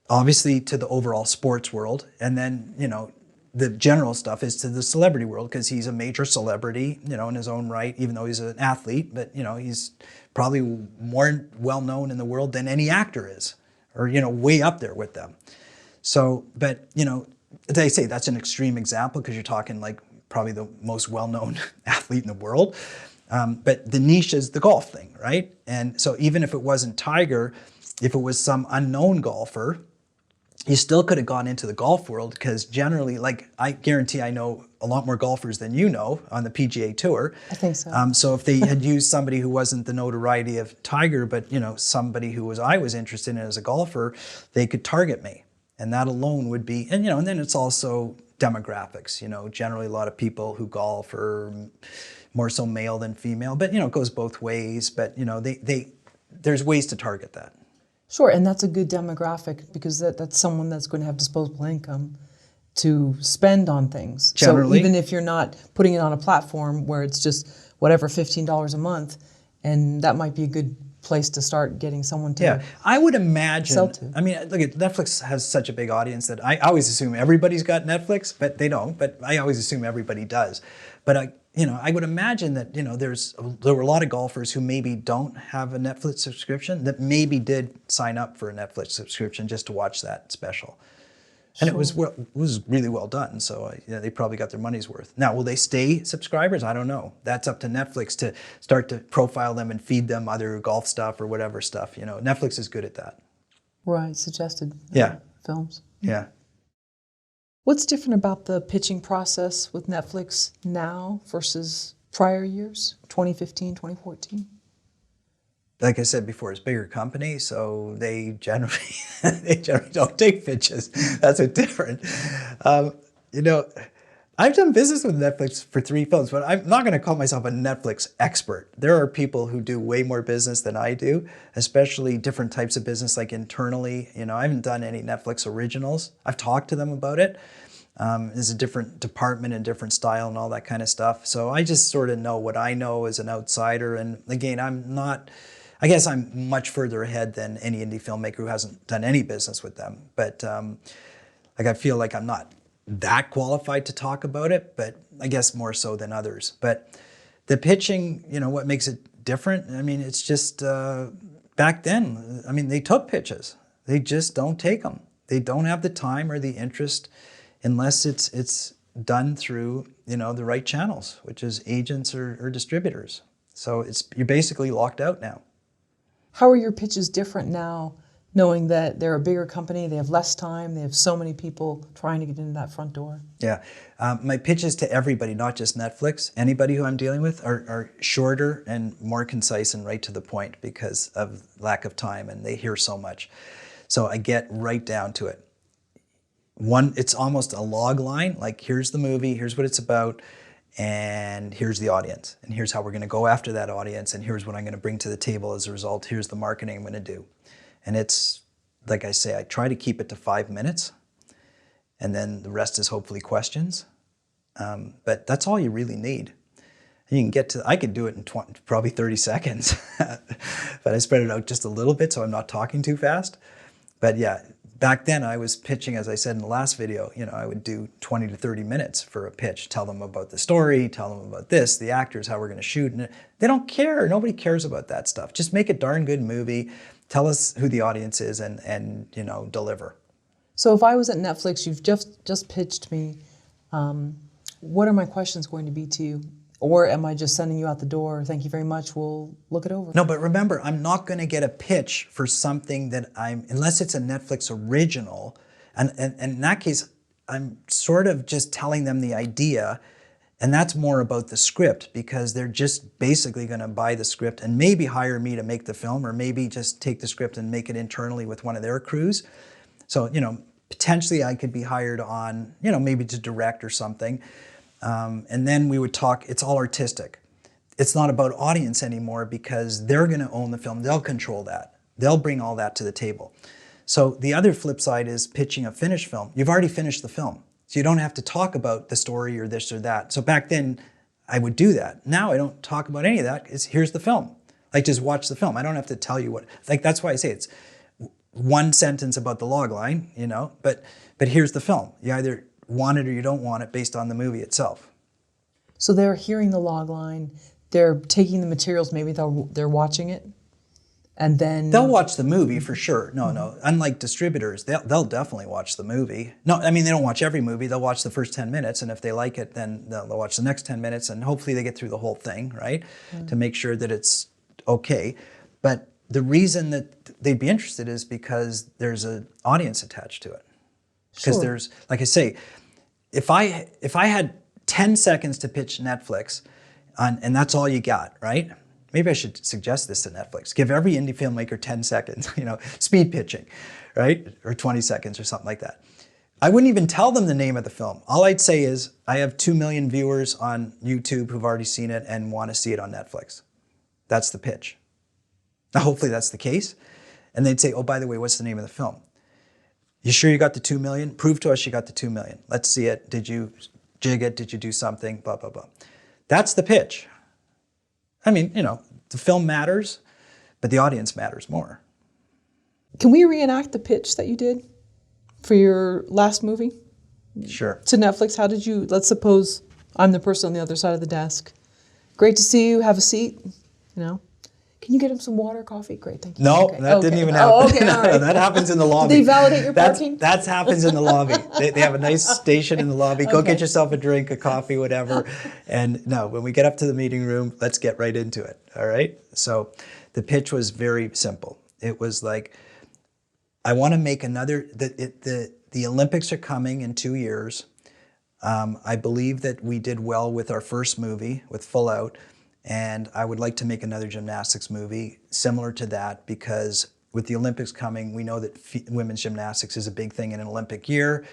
obviously to the overall sports world, and then, you know, the general stuff is to the celebrity world, because he's a major celebrity, you know, in his own right, even though he's an athlete, but, you know, he's probably more well-known in the world than any actor is, or, you know, way up there with them. So, but, you know, as I say, that's an extreme example, because you're talking like probably the most well-known athlete in the world. But the niche is the golf thing, right? And so even if it wasn't Tiger, if it was some unknown golfer, you still could have gone into the golf world, because generally, like, I guarantee I know a lot more golfers than you know on the PGA Tour. I think so. So if they had used somebody who wasn't the notoriety of Tiger, but, you know, somebody who I was interested in as a golfer, they could target me. And that alone would be, and, you know, and then it's also demographics. You know, generally a lot of people who golf are more so male than female, but, you know, it goes both ways. But, you know, there's ways to target that. Sure, and that's a good demographic, because that's someone that's going to have disposable income to spend on things. Generally. So even if you're not putting it on a platform where it's just whatever, $15 a month, and that might be a good place to start getting someone to Yeah, I would sell imagine, to. I mean, look, Netflix has such a big audience that I always assume everybody's got Netflix, but they don't, but I always assume everybody does. But I would imagine that, there were a lot of golfers who maybe don't have a Netflix subscription that maybe did sign up for a Netflix subscription just to watch that special. And it was really well done, so they probably got their money's worth. Now, will they stay subscribers? I don't know. That's up to Netflix to start to profile them and feed them other golf stuff or whatever stuff. Netflix is good at that. Right, suggested Yeah. films. Yeah. What's different about the pitching process with Netflix now versus prior years, 2015, 2014? Like I said before, it's a bigger company, so they generally don't take pitches. That's what's different. I've done business with Netflix for 3 films, but I'm not going to call myself a Netflix expert. There are people who do way more business than I do, especially different types of business, like internally. I haven't done any Netflix originals. I've talked to them about it. There's a different department and different style and all that kind of stuff. So I just sort of know what I know as an outsider. And again, I guess I'm much further ahead than any indie filmmaker who hasn't done any business with them. But I feel like I'm not that qualified to talk about it, but I guess more so than others. But the pitching, what makes it different? I mean, it's just back then, they took pitches. They just don't take them. They don't have the time or the interest unless it's done through, the right channels, which is agents or distributors. So you're basically locked out now. How are your pitches different now, knowing that they're a bigger company, they have less time, they have so many people trying to get into that front door? Yeah. My pitches to everybody, not just Netflix, anybody who I'm dealing with, are shorter and more concise and right to the point because of lack of time, and they hear so much. So I get right down to it. It's almost a log line, like here's the movie, here's what it's about, and here's the audience, and here's how we're going to go after that audience, and here's what I'm going to bring to the table as a result, here's the marketing I'm going to do. And it's, like I say, I try to keep it to 5 minutes, and then the rest is hopefully questions. But that's all you really need. And you can I could do it in probably 30 seconds, but I spread it out just a little bit so I'm not talking too fast. But yeah, back then I was pitching, as I said in the last video, I would do 20 to 30 minutes for a pitch, tell them about the story, tell them about this, the actors, how we're going to shoot. And they don't care. Nobody cares about that stuff. Just make a darn good movie. Tell us who the audience is and deliver. So if I was at Netflix, you've just pitched me, what are my questions going to be to you? Or am I just sending you out the door? Thank you very much. We'll look it over. No, but remember, I'm not going to get a pitch for something that unless it's a Netflix original. And in that case, I'm sort of just telling them the idea. And that's more about the script because they're just basically going to buy the script and maybe hire me to make the film, or maybe just take the script and make it internally with one of their crews. So, potentially I could be hired on, maybe to direct or something. And then we would talk, it's all artistic. It's not about audience anymore because they're going to own the film. They'll control that. They'll bring all that to the table. So the other flip side is pitching a finished film. You've already finished the film. So you don't have to talk about the story or this or that. So back then I would do that. Now I don't talk about any of that. Here's the film. Like just watch the film. I don't have to tell you what, that's why I say it's one sentence about the log line, but here's the film. You either want it or you don't want it based on the movie itself. So they're hearing the log line, they're taking the materials, maybe they're watching it, and then... They'll watch the movie for sure. No. Unlike distributors, they'll definitely watch the movie. No, they don't watch every movie. They'll watch the first 10 minutes, and if they like it, then they'll watch the next 10 minutes, and hopefully they get through the whole thing, right? To make sure that it's okay. But the reason that they'd be interested is because there's an audience attached to it. Because there's, like I say, if I had 10 seconds to pitch Netflix, and that's all you got, right? Maybe I should suggest this to Netflix. Give every indie filmmaker 10 seconds, speed pitching, right? Or 20 seconds or something like that. I wouldn't even tell them the name of the film. All I'd say is, I have 2 million viewers on YouTube who've already seen it and want to see it on Netflix. That's the pitch. Now, hopefully that's the case. And they'd say, oh, by the way, what's the name of the film? You sure you got the 2 million? Prove to us you got the 2 million. Let's see it. Did you jig it? Did you do something? Blah, blah, blah. That's the pitch. The film matters, but the audience matters more. Can we reenact the pitch that you did for your last movie? Sure. To Netflix, how did you, let's suppose I'm the person on the other side of the desk. Great to see you, have a seat, Can you get him some water, coffee? Great, thank you. No, Okay. that didn't even happen. Oh, okay, all right. That happens in the lobby. Did they validate your parking? That happens in the lobby. They have a nice station in the lobby. Go get yourself a drink, a coffee, whatever. And no, when we get up to the meeting room, let's get right into it, all right? So the pitch was very simple. It was like, I want to make another, the Olympics are coming in 2 years. I believe that we did well with our first movie, with Full Out, and I would like to make another gymnastics movie similar to that, because with the Olympics coming, we know that women's gymnastics is a big thing in an Olympic year,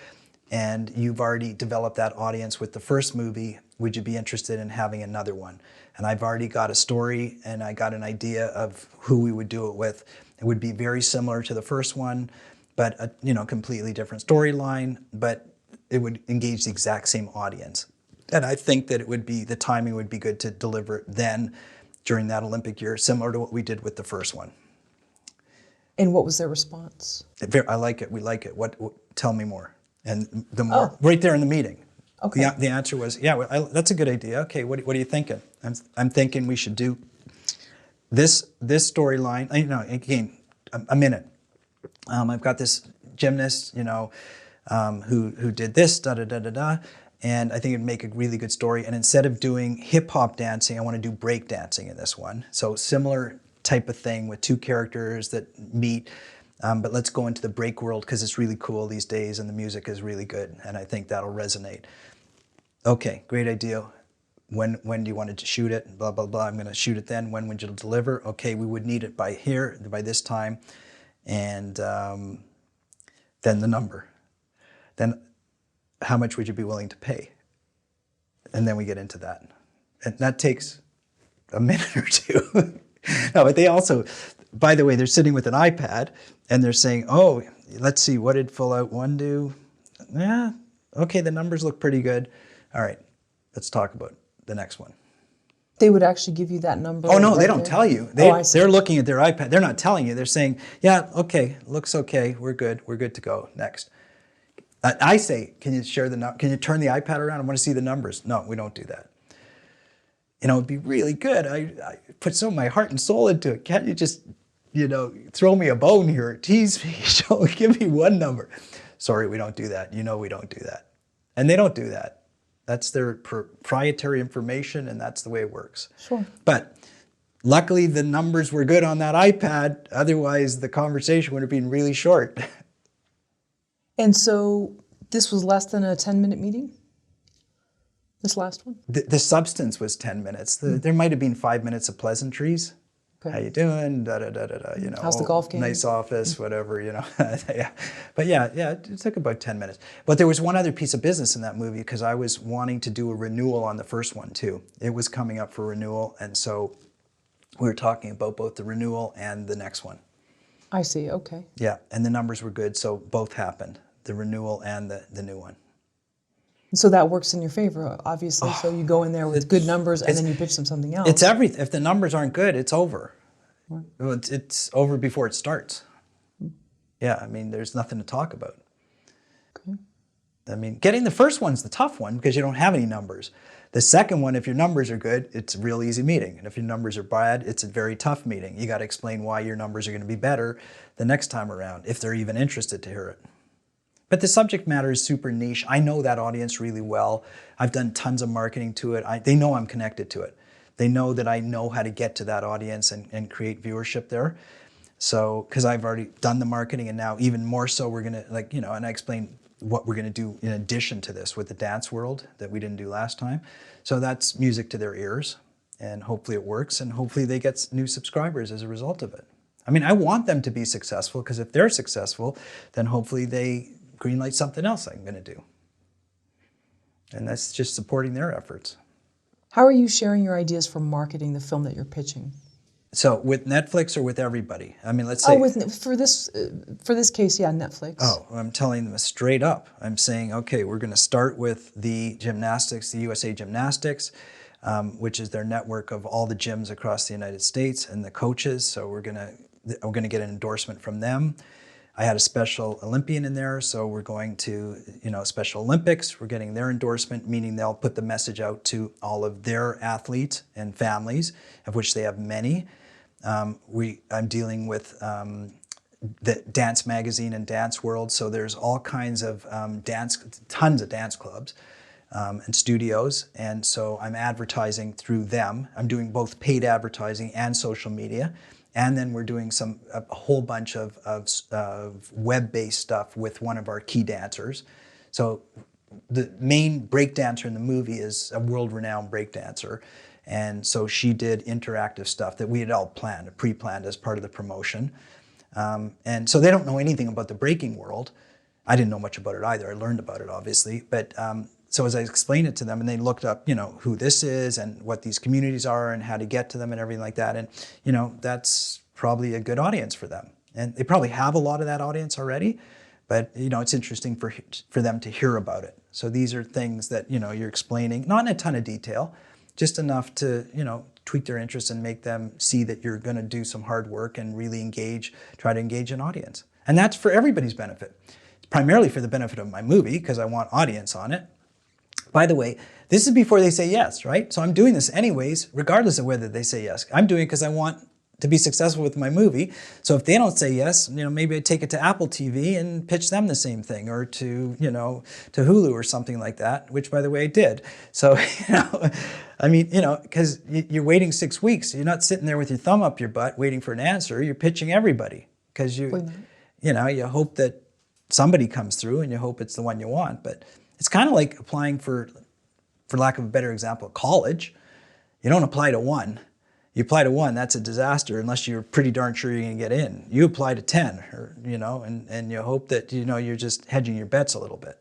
and you've already developed that audience with the first movie. Would you be interested in having another one? And I've already got a story, and I got an idea of who we would do it with. It would be very similar to the first one, but a completely different storyline, but it would engage the exact same audience. And I think that the timing would be good to deliver it then during that Olympic year, similar to what we did with the first one. And what was their response? I like it, we like it. Tell me more. And the more, right there in the meeting. Okay. The answer was, yeah, that's a good idea. Okay, what are you thinking? I'm thinking we should do this storyline. Again, a minute. I've got this gymnast, who did this, da-da-da-da-da, and I think it'd make a really good story. And instead of doing hip-hop dancing, I want to do break dancing in this one. So similar type of thing with two characters that meet, but let's go into the break world because it's really cool these days and the music is really good, and I think that'll resonate. Okay, great idea. When do you want it to shoot it? Blah, blah, blah. I'm going to shoot it then. When would you deliver? Okay, we would need it by this time. And then the number. Then how much would you be willing to pay? And then we get into that. And that takes a minute or two. No, but they also, by the way, they're sitting with an iPad and they're saying, oh, let's see, what did Full Out 1 do? Yeah, okay, the numbers look pretty good. All right, let's talk about the next one. They would actually give you that number? Oh, no, right they don't there? tell you. I see. They're looking at their iPad. They're not telling you. They're saying, yeah, okay, looks okay. We're good to go. Next. I say, can you share can you turn the iPad around? I want to see the numbers. No, we don't do that. It'd be really good. I put some of my heart and soul into it. Can't you just, throw me a bone here, tease me, give me one number. Sorry, we don't do that. We don't do that. And they don't do that. That's their proprietary information, and that's the way it works. Sure. But luckily, the numbers were good on that iPad. Otherwise, the conversation would have been really short. And so this was less than a 10-minute meeting? This last one? The substance was 10 minutes. There might have been 5 minutes of pleasantries. Okay. How you doing? Da, da, da, da, da, How's the golf game? Nice office, whatever, yeah. But yeah, it took about 10 minutes. But there was one other piece of business in that movie because I was wanting to do a renewal on the first one too. It was coming up for renewal, and so we were talking about both the renewal and the next one. I see, okay. Yeah, and the numbers were good, so both happened, the renewal and the new one. So that works in your favor, obviously. So you go in there with good numbers and then you pitch them something else. It's everything. If the numbers aren't good, it's over. Right. It's over before it starts. Yeah, I mean, there's nothing to talk about. Okay. I mean, getting the first one's the tough one because you don't have any numbers. The second one, if your numbers are good, it's a real easy meeting. And if your numbers are bad, it's a very tough meeting. You got to explain why your numbers are going to be better the next time around, if they're even interested to hear it. But the subject matter is super niche. I know that audience really well. I've done tons of marketing to it. They know I'm connected to it. They know that I know how to get to that audience and create viewership there. So, because I've already done the marketing, and now even more so, we're gonna and I explained what we're gonna do in addition to this with the dance world that we didn't do last time. So that's music to their ears, and hopefully it works, and hopefully they get new subscribers as a result of it. I mean, I want them to be successful, because if they're successful, then hopefully they greenlight something else I'm going to do. And that's just supporting their efforts. How are you sharing your ideas for marketing the film that you're pitching? So with Netflix or with everybody? I mean, let's say... for this case, yeah, Netflix. Oh, I'm telling them straight up. I'm saying, okay, we're going to start with the gymnastics, the USA Gymnastics. which is their network of all the gyms across the United States and the coaches. So we're gonna get an endorsement from them. I had a Special Olympian in there, so we're going to, Special Olympics. We're getting their endorsement, meaning they'll put the message out to all of their athletes and families, of which they have many. I'm dealing with the dance magazine and dance world, so there's all kinds of tons of dance clubs and studios, and so I'm advertising through them. I'm doing both paid advertising and social media. And then we're doing a whole bunch of web-based stuff with one of our key dancers. So the main break dancer in the movie is a world-renowned break dancer. And so she did interactive stuff that we had all pre-planned as part of the promotion. And so they don't know anything about the breaking world. I didn't know much about it either. I learned about it, obviously. But so as I explained it to them, and they looked up, who this is and what these communities are and how to get to them and everything like that. And, that's probably a good audience for them. And they probably have a lot of that audience already, but, it's interesting for them to hear about it. So these are things that, you're explaining, not in a ton of detail, just enough to, tweak their interest and make them see that you're going to do some hard work and really try to engage an audience. And that's for everybody's benefit. It's primarily for the benefit of my movie because I want audience on it. By the way, this is before they say yes, right? So I'm doing this anyways, regardless of whether they say yes. I'm doing it because I want to be successful with my movie. So if they don't say yes, maybe I take it to Apple TV and pitch them the same thing, or to, to Hulu or something like that, which by the way I did. So, because you're waiting 6 weeks. You're not sitting there with your thumb up your butt waiting for an answer. You're pitching everybody because you hope that somebody comes through and you hope it's the one you want. But it's kind of like applying for lack of a better example, college. You don't apply to one. You apply to one, that's a disaster unless you're pretty darn sure you're going to get in. You apply to 10, or, and you hope that, you're just hedging your bets a little bit.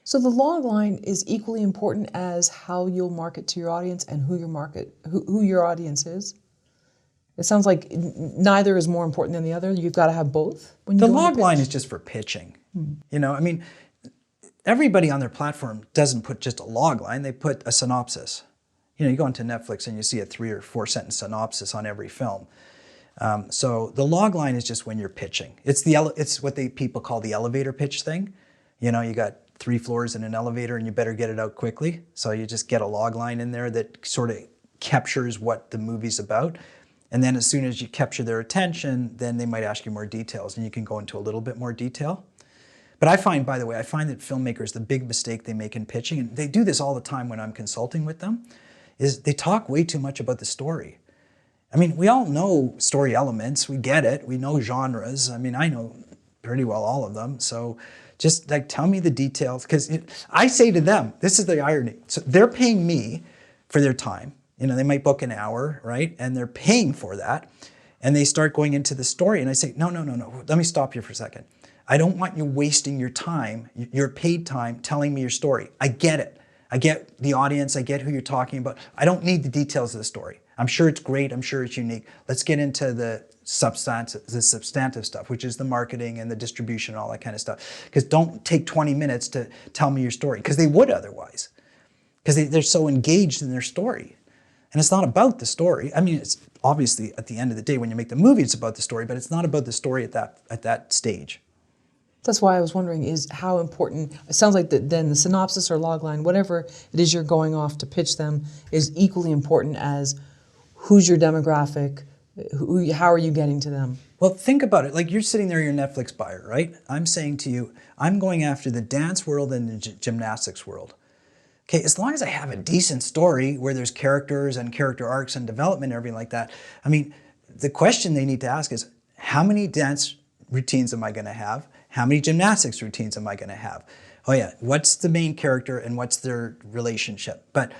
So the log line is equally important as how you'll market to your audience and who your audience is? It sounds like neither is more important than the other. You've got to have both. The log line is just for pitching. Everybody on their platform doesn't put just a log line, they put a synopsis. You go into Netflix and you see a 3 or 4 sentence synopsis on every film. So the log line is just when you're pitching. It's what people call the elevator pitch thing. You got 3 floors in an elevator and you better get it out quickly. So you just get a log line in there that sort of captures what the movie's about. And then as soon as you capture their attention, then they might ask you more details and you can go into a little bit more detail. But I find that filmmakers, the big mistake they make in pitching, and they do this all the time when I'm consulting with them, is they talk way too much about the story. We all know story elements, we get it, we know genres. I know pretty well all of them. So just tell me the details, because I say to them, this is the irony. So they're paying me for their time. They might book an hour, right? And they're paying for that. And they start going into the story and I say, no, let me stop you for a second. I don't want you wasting your time, your paid time, telling me your story. I get it. I get the audience. I get who you're talking about. I don't need the details of the story. I'm sure it's great. I'm sure it's unique. Let's get into the substantive stuff, which is the marketing and the distribution and all that kind of stuff. Because don't take 20 minutes to tell me your story, because they would otherwise. Because they're so engaged in their story. And it's not about the story. It's obviously at the end of the day when you make the movie, it's about the story, but it's not about the story at that stage. That's why I was wondering is how important, it sounds like then the synopsis or logline, whatever it is you're going off to pitch them, is equally important as who's your demographic, how are you getting to them? Well, think about it. Like you're sitting there, you're a Netflix buyer, right? I'm saying to you, I'm going after the dance world and the gymnastics world. Okay, as long as I have a decent story where there's characters and character arcs and development and everything like that, the question they need to ask is, how many dance routines am I going to have? How many gymnastics routines am I going to have? Oh yeah, what's the main character and what's their relationship? But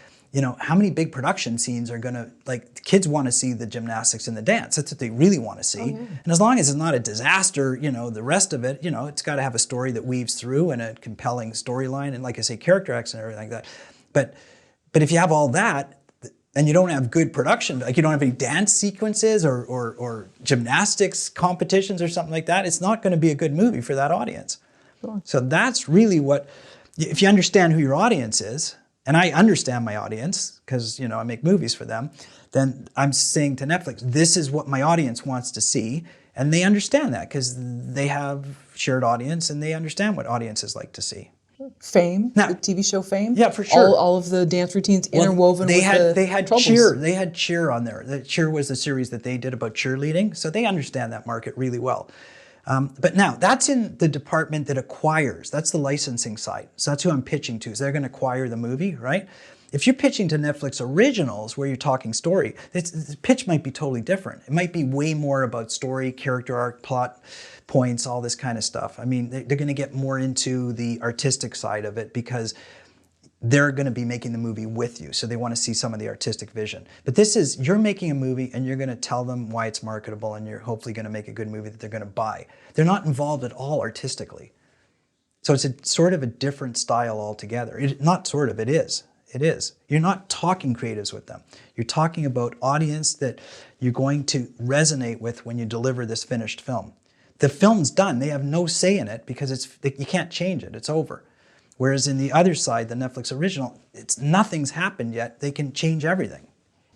how many big production scenes are going to, the kids want to see the gymnastics and the dance. That's what they really want to see. Oh, yeah. And as long as it's not a disaster, the rest of it, it's got to have a story that weaves through and a compelling storyline and, like I say, character acts and everything like that. But if you have all that and you don't have good production, you don't have any dance sequences or gymnastics competitions or something like that, it's not going to be a good movie for that audience. Sure. So that's really what, if you understand who your audience is, and I understand my audience because, I make movies for them, then I'm saying to Netflix, this is what my audience wants to see. And they understand that because they have shared audience and they understand what audiences like to see. Fame, Now, the TV show Fame. Yeah, for sure. All of the dance routines interwoven they with had, the they had troubles. Cheer. They had Cheer on there. The Cheer was the series that they did about cheerleading, so they understand that market really well. But now, that's in the department that acquires. That's the licensing side. So that's who I'm pitching to. So they're going to acquire the movie, right? If you're pitching to Netflix Originals, where you're talking story, the pitch might be totally different. It might be way more about story, character arc, plot points, all this kind of stuff. I mean, they're going to get more into the artistic side of it because they're going to be making the movie with you. So they want to see some of the artistic vision. But this is, you're making a movie and you're going to tell them why it's marketable and you're hopefully going to make a good movie that they're going to buy. They're not involved at all artistically. So it's a sort of a different style altogether. Not sort of, it is. It is. You're not talking creatives with them. You're talking about audience that you're going to resonate with when you deliver this finished film. The film's done. They have no say in it because you can't change it. It's over. Whereas in the other side, the Netflix original, nothing's happened yet. They can change everything.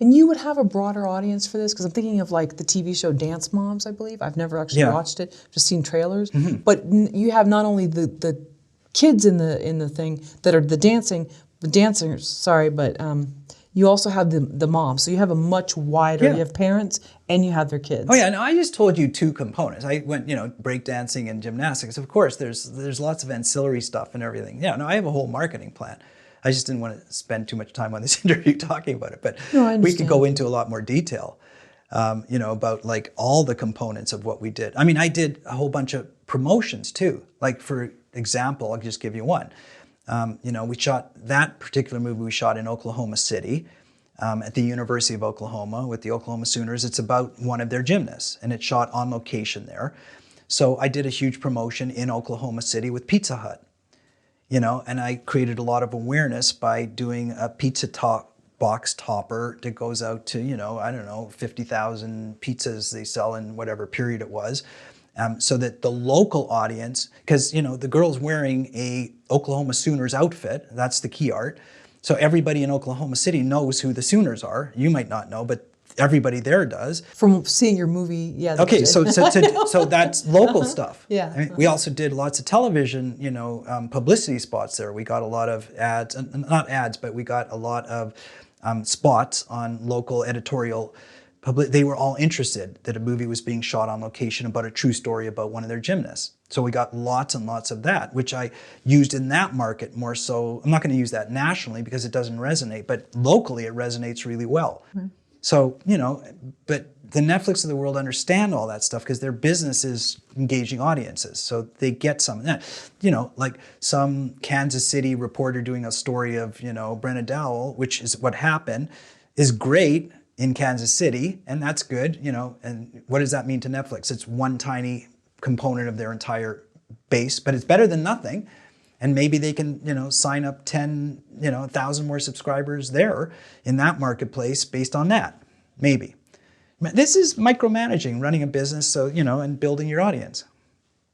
And you would have a broader audience for this? Because I'm thinking of like the TV show Dance Moms, I believe. I've never actually watched it, just seen trailers. Mm-hmm. But you have not only the kids in the thing that are the dancers, sorry, but you also have the moms. So you have a much wider, you have parents and you have their kids. Oh yeah, and I just told you two components. I went, breakdancing and gymnastics. Of course, there's lots of ancillary stuff and everything. Yeah, no, I have a whole marketing plan. I just didn't want to spend too much time on this interview talking about it, but we could go into a lot more detail, about like all the components of what we did. I mean, I did a whole bunch of promotions too. Like for example, I'll just give you one. We shot that particular movie. We shot in Oklahoma City at the University of Oklahoma with the Oklahoma Sooners. It's about one of their gymnasts, and it's shot on location there. So I did a huge promotion in Oklahoma City with Pizza Hut, and I created a lot of awareness by doing a pizza box topper that goes out to, 50,000 pizzas they sell in whatever period it was. So that the local audience, because the girl's wearing a Oklahoma Sooners outfit, that's the key art. So everybody in Oklahoma City knows who the Sooners are. You might not know, but everybody there does. From seeing your movie, yeah. Okay, so that's local stuff. Yeah. I mean, we also did lots of television, publicity spots there. We got a lot of ads, not ads, but we got a lot of spots on local editorial. They were all interested that a movie was being shot on location about a true story about one of their gymnasts. So we got lots and lots of that, which I used in that market more so. I'm not going to use that nationally because it doesn't resonate, but locally it resonates really well. Mm-hmm. So, but the Netflix of the world understand all that stuff because their business is engaging audiences. So they get some of that. Like some Kansas City reporter doing a story of, Brenna Dowell, which is what happened, is great in Kansas City, and that's good, and what does that mean to Netflix? It's one tiny component of their entire base, but it's better than nothing. And maybe they can, sign up 10, 1,000 more subscribers there in that marketplace based on that, maybe. This is micromanaging, running a business, so, and building your audience.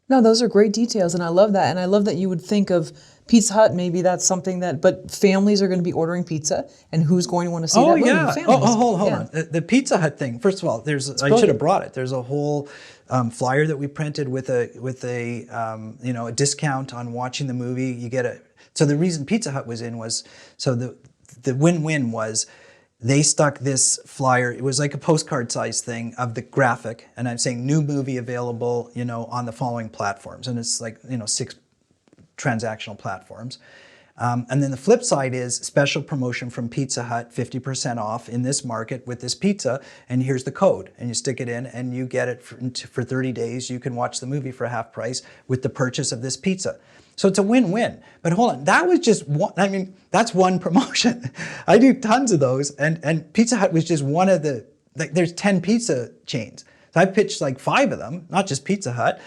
No, those are great details, and I love that. And I love that you would think of Pizza Hut, maybe that's something but families are going to be ordering pizza, and who's going to want to see that movie? Families. Hold on. The Pizza Hut thing, first of all, I should have brought it. There's a whole flyer that we printed with a discount on watching the movie. You get so the reason Pizza Hut was in was, so the win-win was, they stuck this flyer, it was like a postcard size thing of the graphic, and I'm saying new movie available, on the following platforms. And it's like, 6 transactional platforms. And then the flip side is special promotion from Pizza Hut, 50% off in this market with this pizza, and here's the code. And you stick it in and you get it for 30 days. You can watch the movie for half price with the purchase of this pizza. So it's a win-win. But hold on, that was just one, that's one promotion. I do tons of those, and Pizza Hut was just one of there's 10 pizza chains. So I pitched like 5 of them, not just Pizza Hut.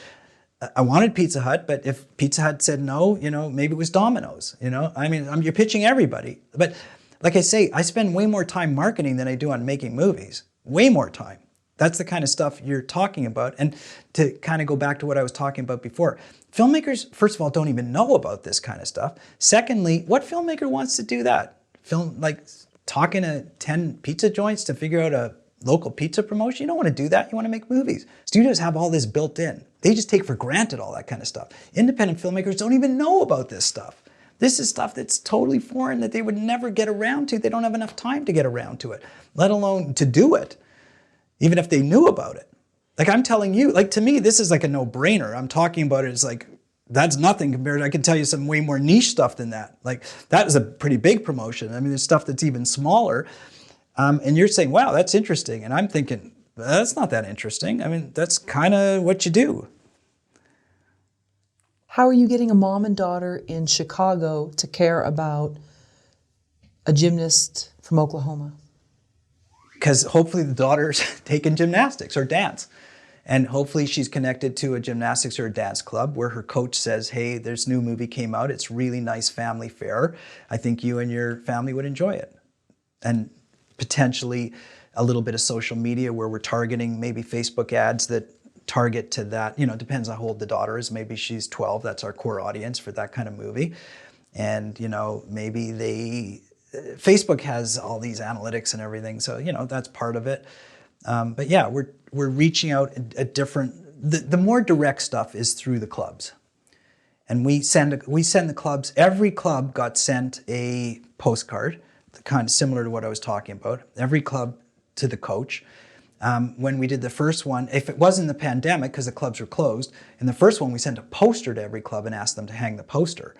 I wanted Pizza Hut, but if Pizza Hut said no, maybe it was Domino's, you're pitching everybody. But like I say, I spend way more time marketing than I do on making movies, way more time. That's the kind of stuff you're talking about. And to kind of go back to what I was talking about before, filmmakers, first of all, don't even know about this kind of stuff. Secondly, what filmmaker wants to do that? talking to 10 pizza joints to figure out a local pizza promotion. You don't want to do that. You want to make movies. Studios have all this built in. They just take for granted all that kind of stuff. Independent filmmakers don't even know about this stuff. This is stuff that's totally foreign that they would never get around to. They don't have enough time to get around to it, let alone to do it, even if they knew about it. Like I'm telling you, like to me, this is like a no-brainer. I'm talking about it as like, that's nothing compared to, I can tell you some way more niche stuff than that. Like that is a pretty big promotion. I mean, there's stuff that's even smaller. And you're saying, wow, that's interesting. And I'm thinking, that's not that interesting. I mean, that's kind of what you do. How are you getting a mom and daughter in Chicago to care about a gymnast from Oklahoma? Because hopefully the daughter's taking gymnastics or dance. And hopefully she's connected to a gymnastics or a dance club where her coach says, hey, there's a new movie came out. It's really nice family fare. I think you and your family would enjoy it. And potentially a little bit of social media where we're targeting maybe Facebook ads that target to that. You know, it depends on how old the daughter is. Maybe she's 12. That's our core audience for that kind of movie. And, you know, maybe Facebook has all these analytics and everything. So, you know, that's part of it. But yeah, we're reaching out at different, the more direct stuff is through the clubs. And we send the clubs, every club got sent a postcard, kind of similar to what I was talking about, every club to the coach. When we did the first one, if it wasn't the pandemic, because the clubs were closed, in the first one we sent a poster to every club and asked them to hang the poster.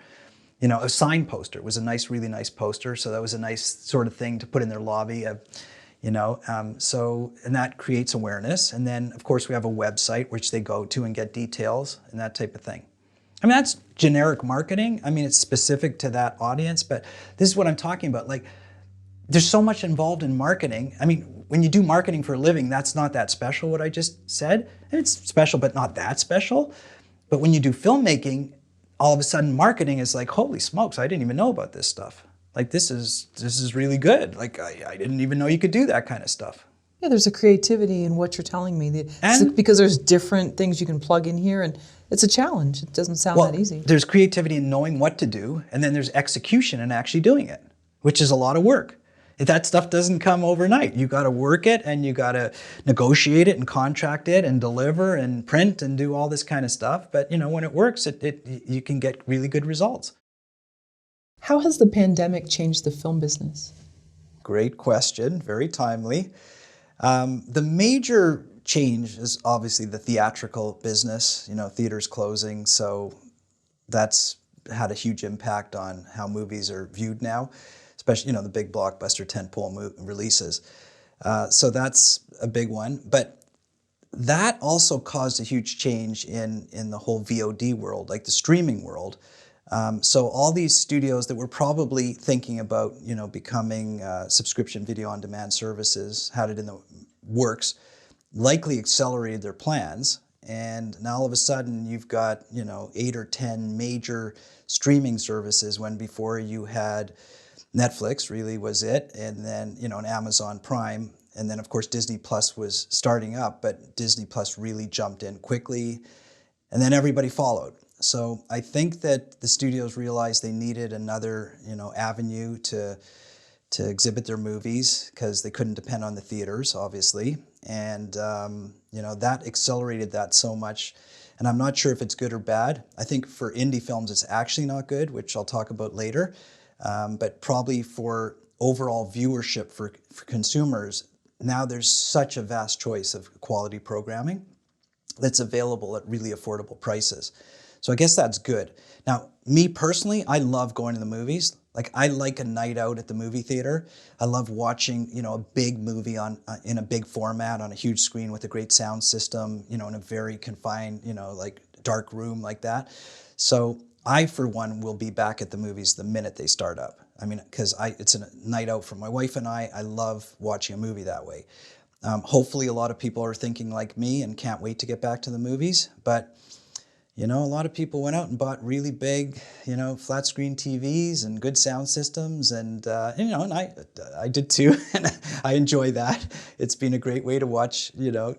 You know, a signed poster. It was a nice, really nice poster, so that was a nice sort of thing to put in their lobby. You know, and that creates awareness. And then, of course, we have a website which they go to and get details and that type of thing. I mean, that's generic marketing. I mean, it's specific to that audience, but this is what I'm talking about. Like, there's so much involved in marketing. I mean, when you do marketing for a living, that's not that special, what I just said. And it's special, but not that special. But when you do filmmaking, all of a sudden marketing is like, holy smokes, I didn't even know about this stuff. Like, this is really good. Like, I didn't even know you could do that kind of stuff. Yeah, there's a creativity in what you're telling me. Because there's different things you can plug in here, and it's a challenge. It doesn't sound that easy. There's creativity in knowing what to do, and then there's execution and actually doing it, which is a lot of work. That stuff doesn't come overnight. You got to work it, and you got to negotiate it and contract it and deliver and print and do all this kind of stuff. But you know, when it works, you can get really good results. How has the pandemic changed the film business? Great question, very timely. The major change is obviously the theatrical business, you know, theaters closing, so that's had a huge impact on how movies are viewed now, especially, you know, the big blockbuster tentpole releases. So that's a big one, but that also caused a huge change in the whole VOD world, like the streaming world. So all these studios that were probably thinking about, you know, becoming subscription video on demand services, had it in the works, likely accelerated their plans. And now all of a sudden you've got, you know, 8 or 10 major streaming services when before you had Netflix really was it. And then, you know, an Amazon Prime. And then of course Disney Plus was starting up, but Disney Plus really jumped in quickly. And then everybody followed. So I think that the studios realized they needed another, you know, avenue to exhibit their movies because they couldn't depend on the theaters, obviously. And, you know, that accelerated that so much. And I'm not sure if it's good or bad. I think for indie films, it's actually not good, which I'll talk about later. But probably for overall viewership for consumers, now there's such a vast choice of quality programming that's available at really affordable prices. So I guess that's good. Now, me personally, I love going to the movies. Like, I like a night out at the movie theater. I love watching, you know, a big movie in a big format on a huge screen with a great sound system, you know, in a very confined, you know, like dark room like that. So I, for one, will be back at the movies the minute they start up. I mean, because it's a night out for my wife and I. I love watching a movie that way. Hopefully a lot of people are thinking like me and can't wait to get back to the movies. But you know, a lot of people went out and bought really big, you know, flat screen TVs and good sound systems, and you know, and I did too, and I enjoy that. It's been a great way to watch, you know,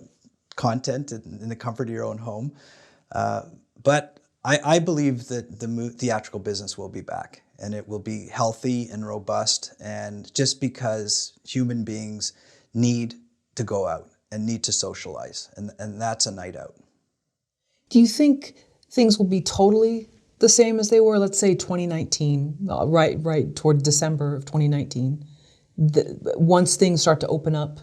content in the comfort of your own home. But I believe that the theatrical business will be back, and it will be healthy and robust, and just because human beings need to go out and need to socialize, and that's a night out. Do you think things will be totally the same as they were, let's say 2019, right toward December of 2019, once things start to open up?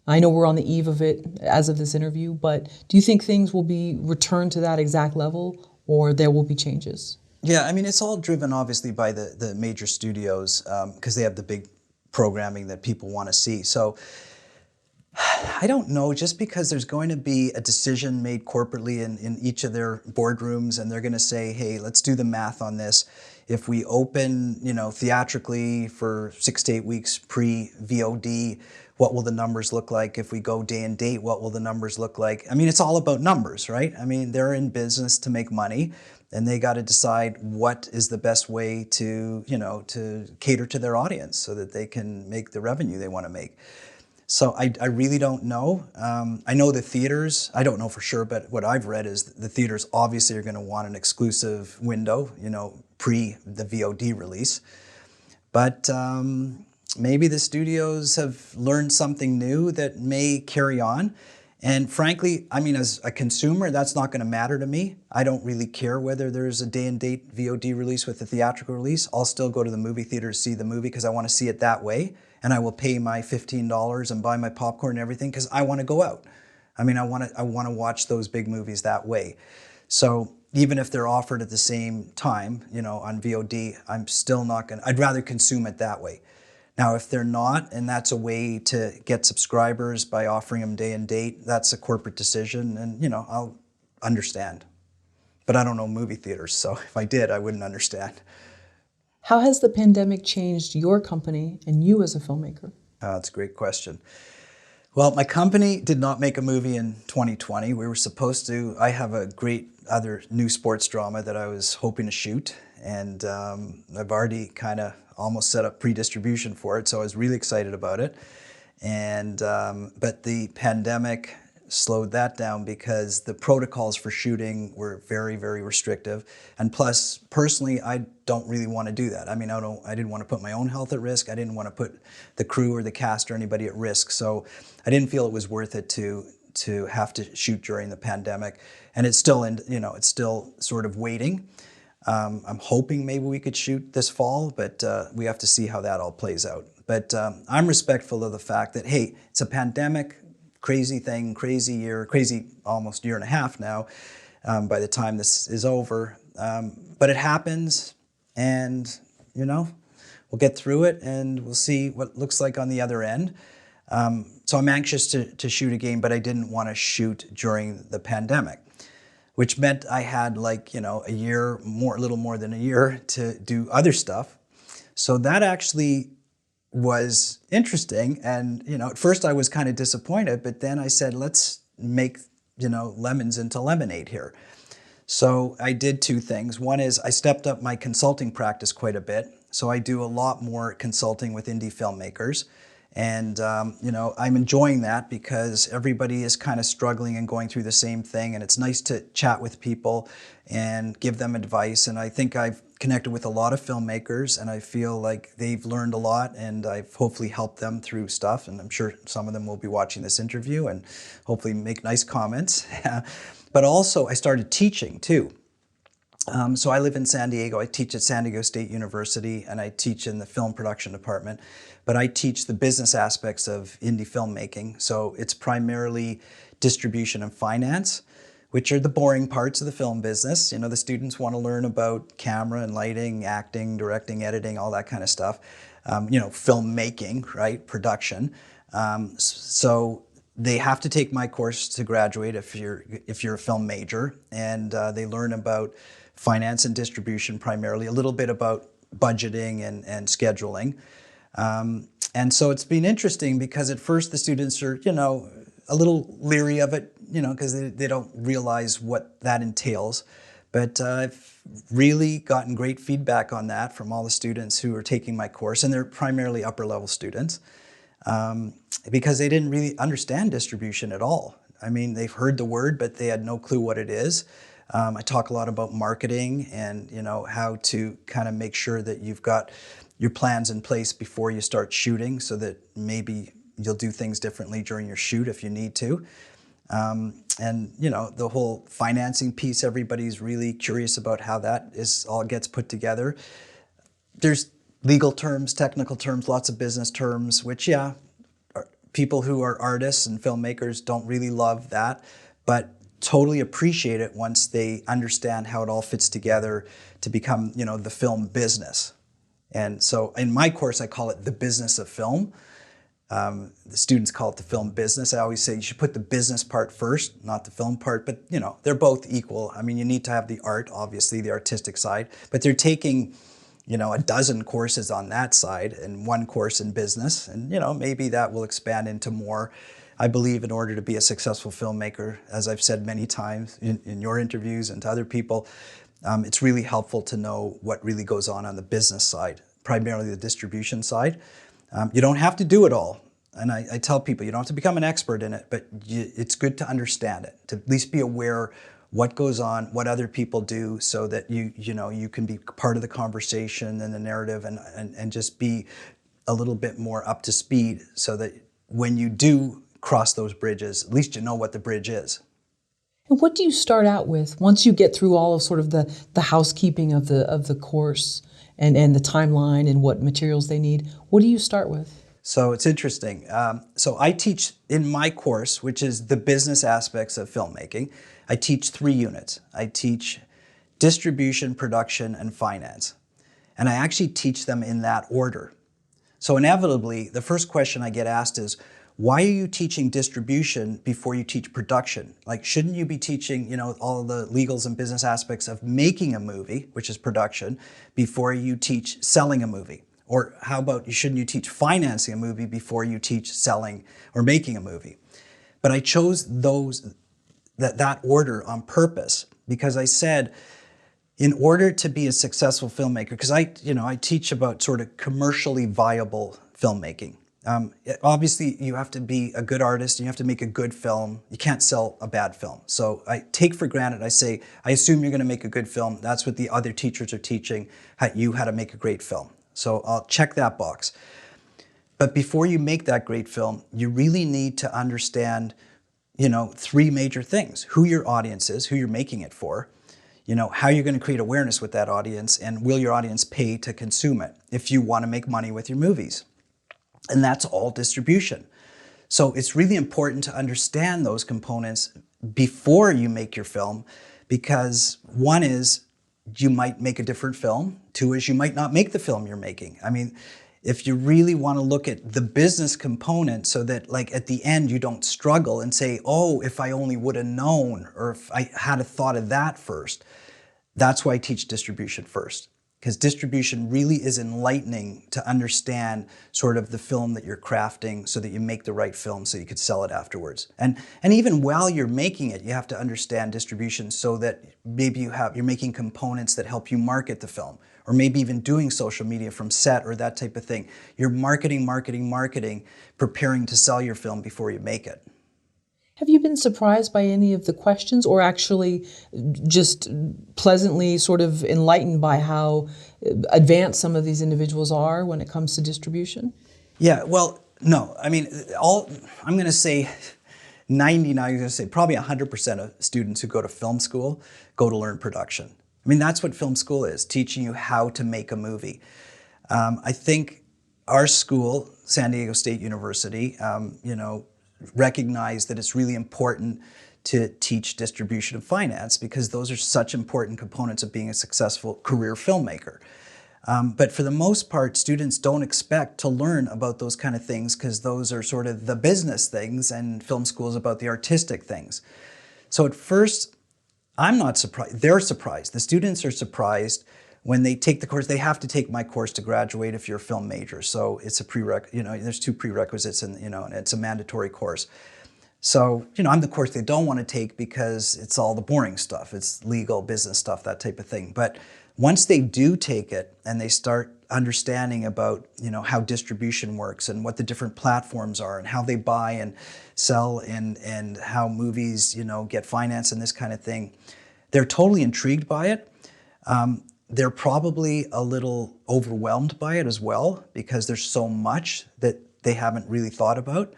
I know we're on the eve of it as of this interview, but do you think things will be returned to that exact level, or there will be changes? Yeah, I mean, it's all driven obviously by the major studios, because they have the big programming that people want to see. So I don't know, just because there's going to be a decision made corporately in each of their boardrooms, and they're going to say, hey, let's do the math on this. If we open, theatrically for 6 to 8 weeks pre-VOD, what will the numbers look like? If we go day and date, what will the numbers look like? I mean, it's all about numbers, right? I mean, they're in business to make money, and they got to decide what is the best way to, to cater to their audience so that they can make the revenue they want to make. So I really don't know. I know the theaters, I don't know for sure, but what I've read is the theaters obviously are going to want an exclusive window, pre the VOD release. But maybe the studios have learned something new that may carry on. And frankly, I mean, as a consumer, that's not going to matter to me. I don't really care whether there's a day and date VOD release with a theatrical release. I'll still go to the movie theater to see the movie because I want to see it that way. And I will pay my $15 and buy my popcorn and everything because I want to go out. I mean, I want to watch those big movies that way. So even if they're offered at the same time, on VOD, I'm still not going to, I'd rather consume it that way. Now, if they're not, and that's a way to get subscribers by offering them day and date, that's a corporate decision, and I'll understand. But I don't know movie theaters, so if I did, I wouldn't understand. How has the pandemic changed your company and you as a filmmaker? That's a great question. Well, my company did not make a movie in 2020. We were supposed to. I have a great other new sports drama that I was hoping to shoot, and I've already kind of almost set up pre-distribution for it, so I was really excited about it. And but the pandemic slowed that down because the protocols for shooting were very, very restrictive. And plus, personally, I don't really want to do that. I mean, I didn't want to put my own health at risk. I didn't want to put the crew or the cast or anybody at risk. So I didn't feel it was worth it to have to shoot during the pandemic. And it's still it's still sort of waiting. I'm hoping maybe we could shoot this fall, but we have to see how that all plays out. But I'm respectful of the fact that, hey, it's a pandemic, crazy thing, crazy year, crazy almost year and a half now by the time this is over. But it happens, and, we'll get through it, and we'll see what it looks like on the other end. So I'm anxious to shoot again, but I didn't want to shoot during the pandemic, which meant I had a year more, a little more than a year to do other stuff. So that actually was interesting. And, at first I was kind of disappointed, but then I said, let's make, lemons into lemonade here. So I did two things. One is I stepped up my consulting practice quite a bit. So I do a lot more consulting with indie filmmakers. And, I'm enjoying that because everybody is kind of struggling and going through the same thing. And it's nice to chat with people and give them advice. And I think I've connected with a lot of filmmakers, and I feel like they've learned a lot, and I've hopefully helped them through stuff. And I'm sure some of them will be watching this interview and hopefully make nice comments. But also I started teaching too. So I live in San Diego. I teach at San Diego State University, and I teach in the film production department. But I teach the business aspects of indie filmmaking. So it's primarily distribution and finance, which are the boring parts of the film business. The students want to learn about camera and lighting, acting, directing, editing, all that kind of stuff. Filmmaking, right? Production. So they have to take my course to graduate if you're a film major, and they learn about finance and distribution primarily, a little bit about budgeting and scheduling. And so it's been interesting because at first the students are, a little leery of it, because they don't realize what that entails. But I've really gotten great feedback on that from all the students who are taking my course, and they're primarily upper level students, because they didn't really understand distribution at all. I mean, they've heard the word, but they had no clue what it is. I talk a lot about marketing and, how to kind of make sure that you've got your plans in place before you start shooting so that maybe you'll do things differently during your shoot if you need to. And, the whole financing piece, everybody's really curious about how that all gets put together. There's legal terms, technical terms, lots of business terms, which, people who are artists and filmmakers don't really love that, but totally appreciate it once they understand how it all fits together to become, the film business. And so in my course, I call it the business of film. The students call it the film business. I always say you should put the business part first, not the film part, but they're both equal. I mean, you need to have the art, obviously, the artistic side, but they're taking, a dozen courses on that side and one course in business. And, maybe that will expand into more. I believe in order to be a successful filmmaker, as I've said many times in your interviews and to other people, it's really helpful to know what really goes on the business side, primarily the distribution side. You don't have to do it all. And I tell people, you don't have to become an expert in it, but it's good to understand it, to at least be aware what goes on, what other people do, so that you can be part of the conversation and the narrative and just be a little bit more up to speed so that when you do cross those bridges, at least you know what the bridge is. And what do you start out with once you get through all of sort of the housekeeping of the course and the timeline and what materials they need? What do you start with? So it's interesting. So I teach in my course, which is the business aspects of filmmaking, I teach 3 units. I teach distribution, production, and finance. And I actually teach them in that order. So inevitably, the first question I get asked is, why are you teaching distribution before you teach production? Like, shouldn't you be teaching, all of the legals and business aspects of making a movie, which is production, before you teach selling a movie? Or how about, shouldn't you teach financing a movie before you teach selling or making a movie? But I chose that order on purpose because I said, in order to be a successful filmmaker, because I teach about sort of commercially viable filmmaking. Obviously, you have to be a good artist, and you have to make a good film. You can't sell a bad film. So I take for granted, I say, I assume you're going to make a good film. That's what the other teachers are teaching you how to make a great film. So I'll check that box. But before you make that great film, you really need to understand, 3 major things: who your audience is, who you're making it for, how you're going to create awareness with that audience, and will your audience pay to consume it if you want to make money with your movies. And that's all distribution. So it's really important to understand those components before you make your film, because 1 is you might make a different film. 2 is you might not make the film you're making. I mean, if you really want to look at the business component so that, like, at the end you don't struggle and say, oh, if I only would have known, or if I had a thought of that first, that's why I teach distribution first. Because distribution really is enlightening to understand sort of the film that you're crafting so that you make the right film so you could sell it afterwards. And even while you're making it, you have to understand distribution so that maybe you're making components that help you market the film, or maybe even doing social media from set or that type of thing. You're marketing, preparing to sell your film before you make it. Have you been surprised by any of the questions, or actually just pleasantly sort of enlightened by how advanced some of these individuals are when it comes to distribution? Yeah, well, no. I mean, I'm going to say 99, I'm going to say probably 100% of students who go to film school go to learn production. I mean, that's what film school is, teaching you how to make a movie. I think our school, San Diego State University, recognize that it's really important to teach distribution and finance because those are such important components of being a successful career filmmaker. But for the most part, students don't expect to learn about those kind of things because those are sort of the business things, and film school is about the artistic things. So at first, I'm not surprised. They're surprised. The students are surprised when they take the course. They have to take my course to graduate if you're a film major. So it's a there's 2 prerequisites, and and it's a mandatory course. So, I'm the course they don't want to take because it's all the boring stuff. It's legal, business stuff, that type of thing. But once they do take it and they start understanding about, how distribution works and what the different platforms are and how they buy and sell and how movies, get financed and this kind of thing, they're totally intrigued by it. They're probably a little overwhelmed by it as well, because there's so much that they haven't really thought about.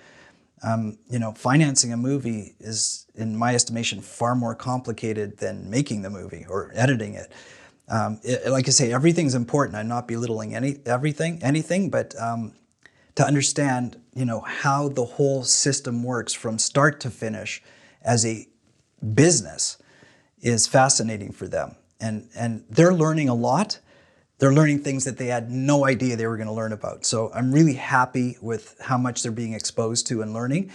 You know, financing a movie is, in my estimation, far more complicated than making the movie or editing it. Like I say, everything's important. I'm not belittling anything, but to understand, you know, how the whole system works from start to finish as a business is fascinating for them. And they're learning a lot. They're learning things that they had no idea they were going to learn about. So I'm really happy with how much they're being exposed to and learning.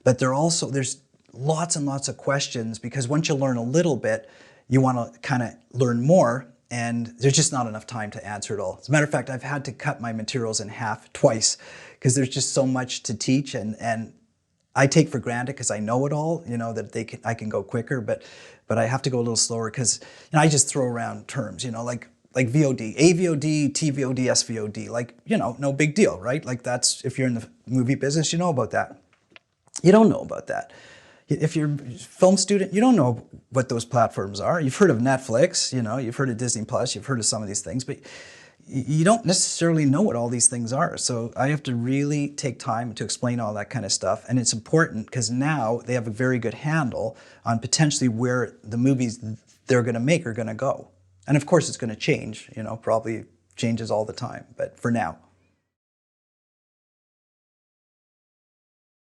But there's lots and lots of questions, because once you learn a little bit, you want to kind of learn more, and there's just not enough time to answer it all. As a matter of fact, I've had to cut my materials in half twice, because there's just so much to teach, and I take for granted, because I know it all, you know, that I can go quicker, but I have to go a little slower, because, you know, I just throw around terms, you know, like VOD, AVOD, TVOD, SVOD, like, you know, no big deal, right? Like, that's, if you're in the movie business, you know about that. You don't know about that. If you're a film student, you don't know what those platforms are. You've heard of Netflix, you know, you've heard of Disney Plus, you've heard of some of these things, but you don't necessarily know what all these things are. So I have to really take time to explain all that kind of stuff. And it's important because now they have a very good handle on potentially where the movies they're going to make are going to go. And of course, it's going to change, you know, probably changes all the time, but for now.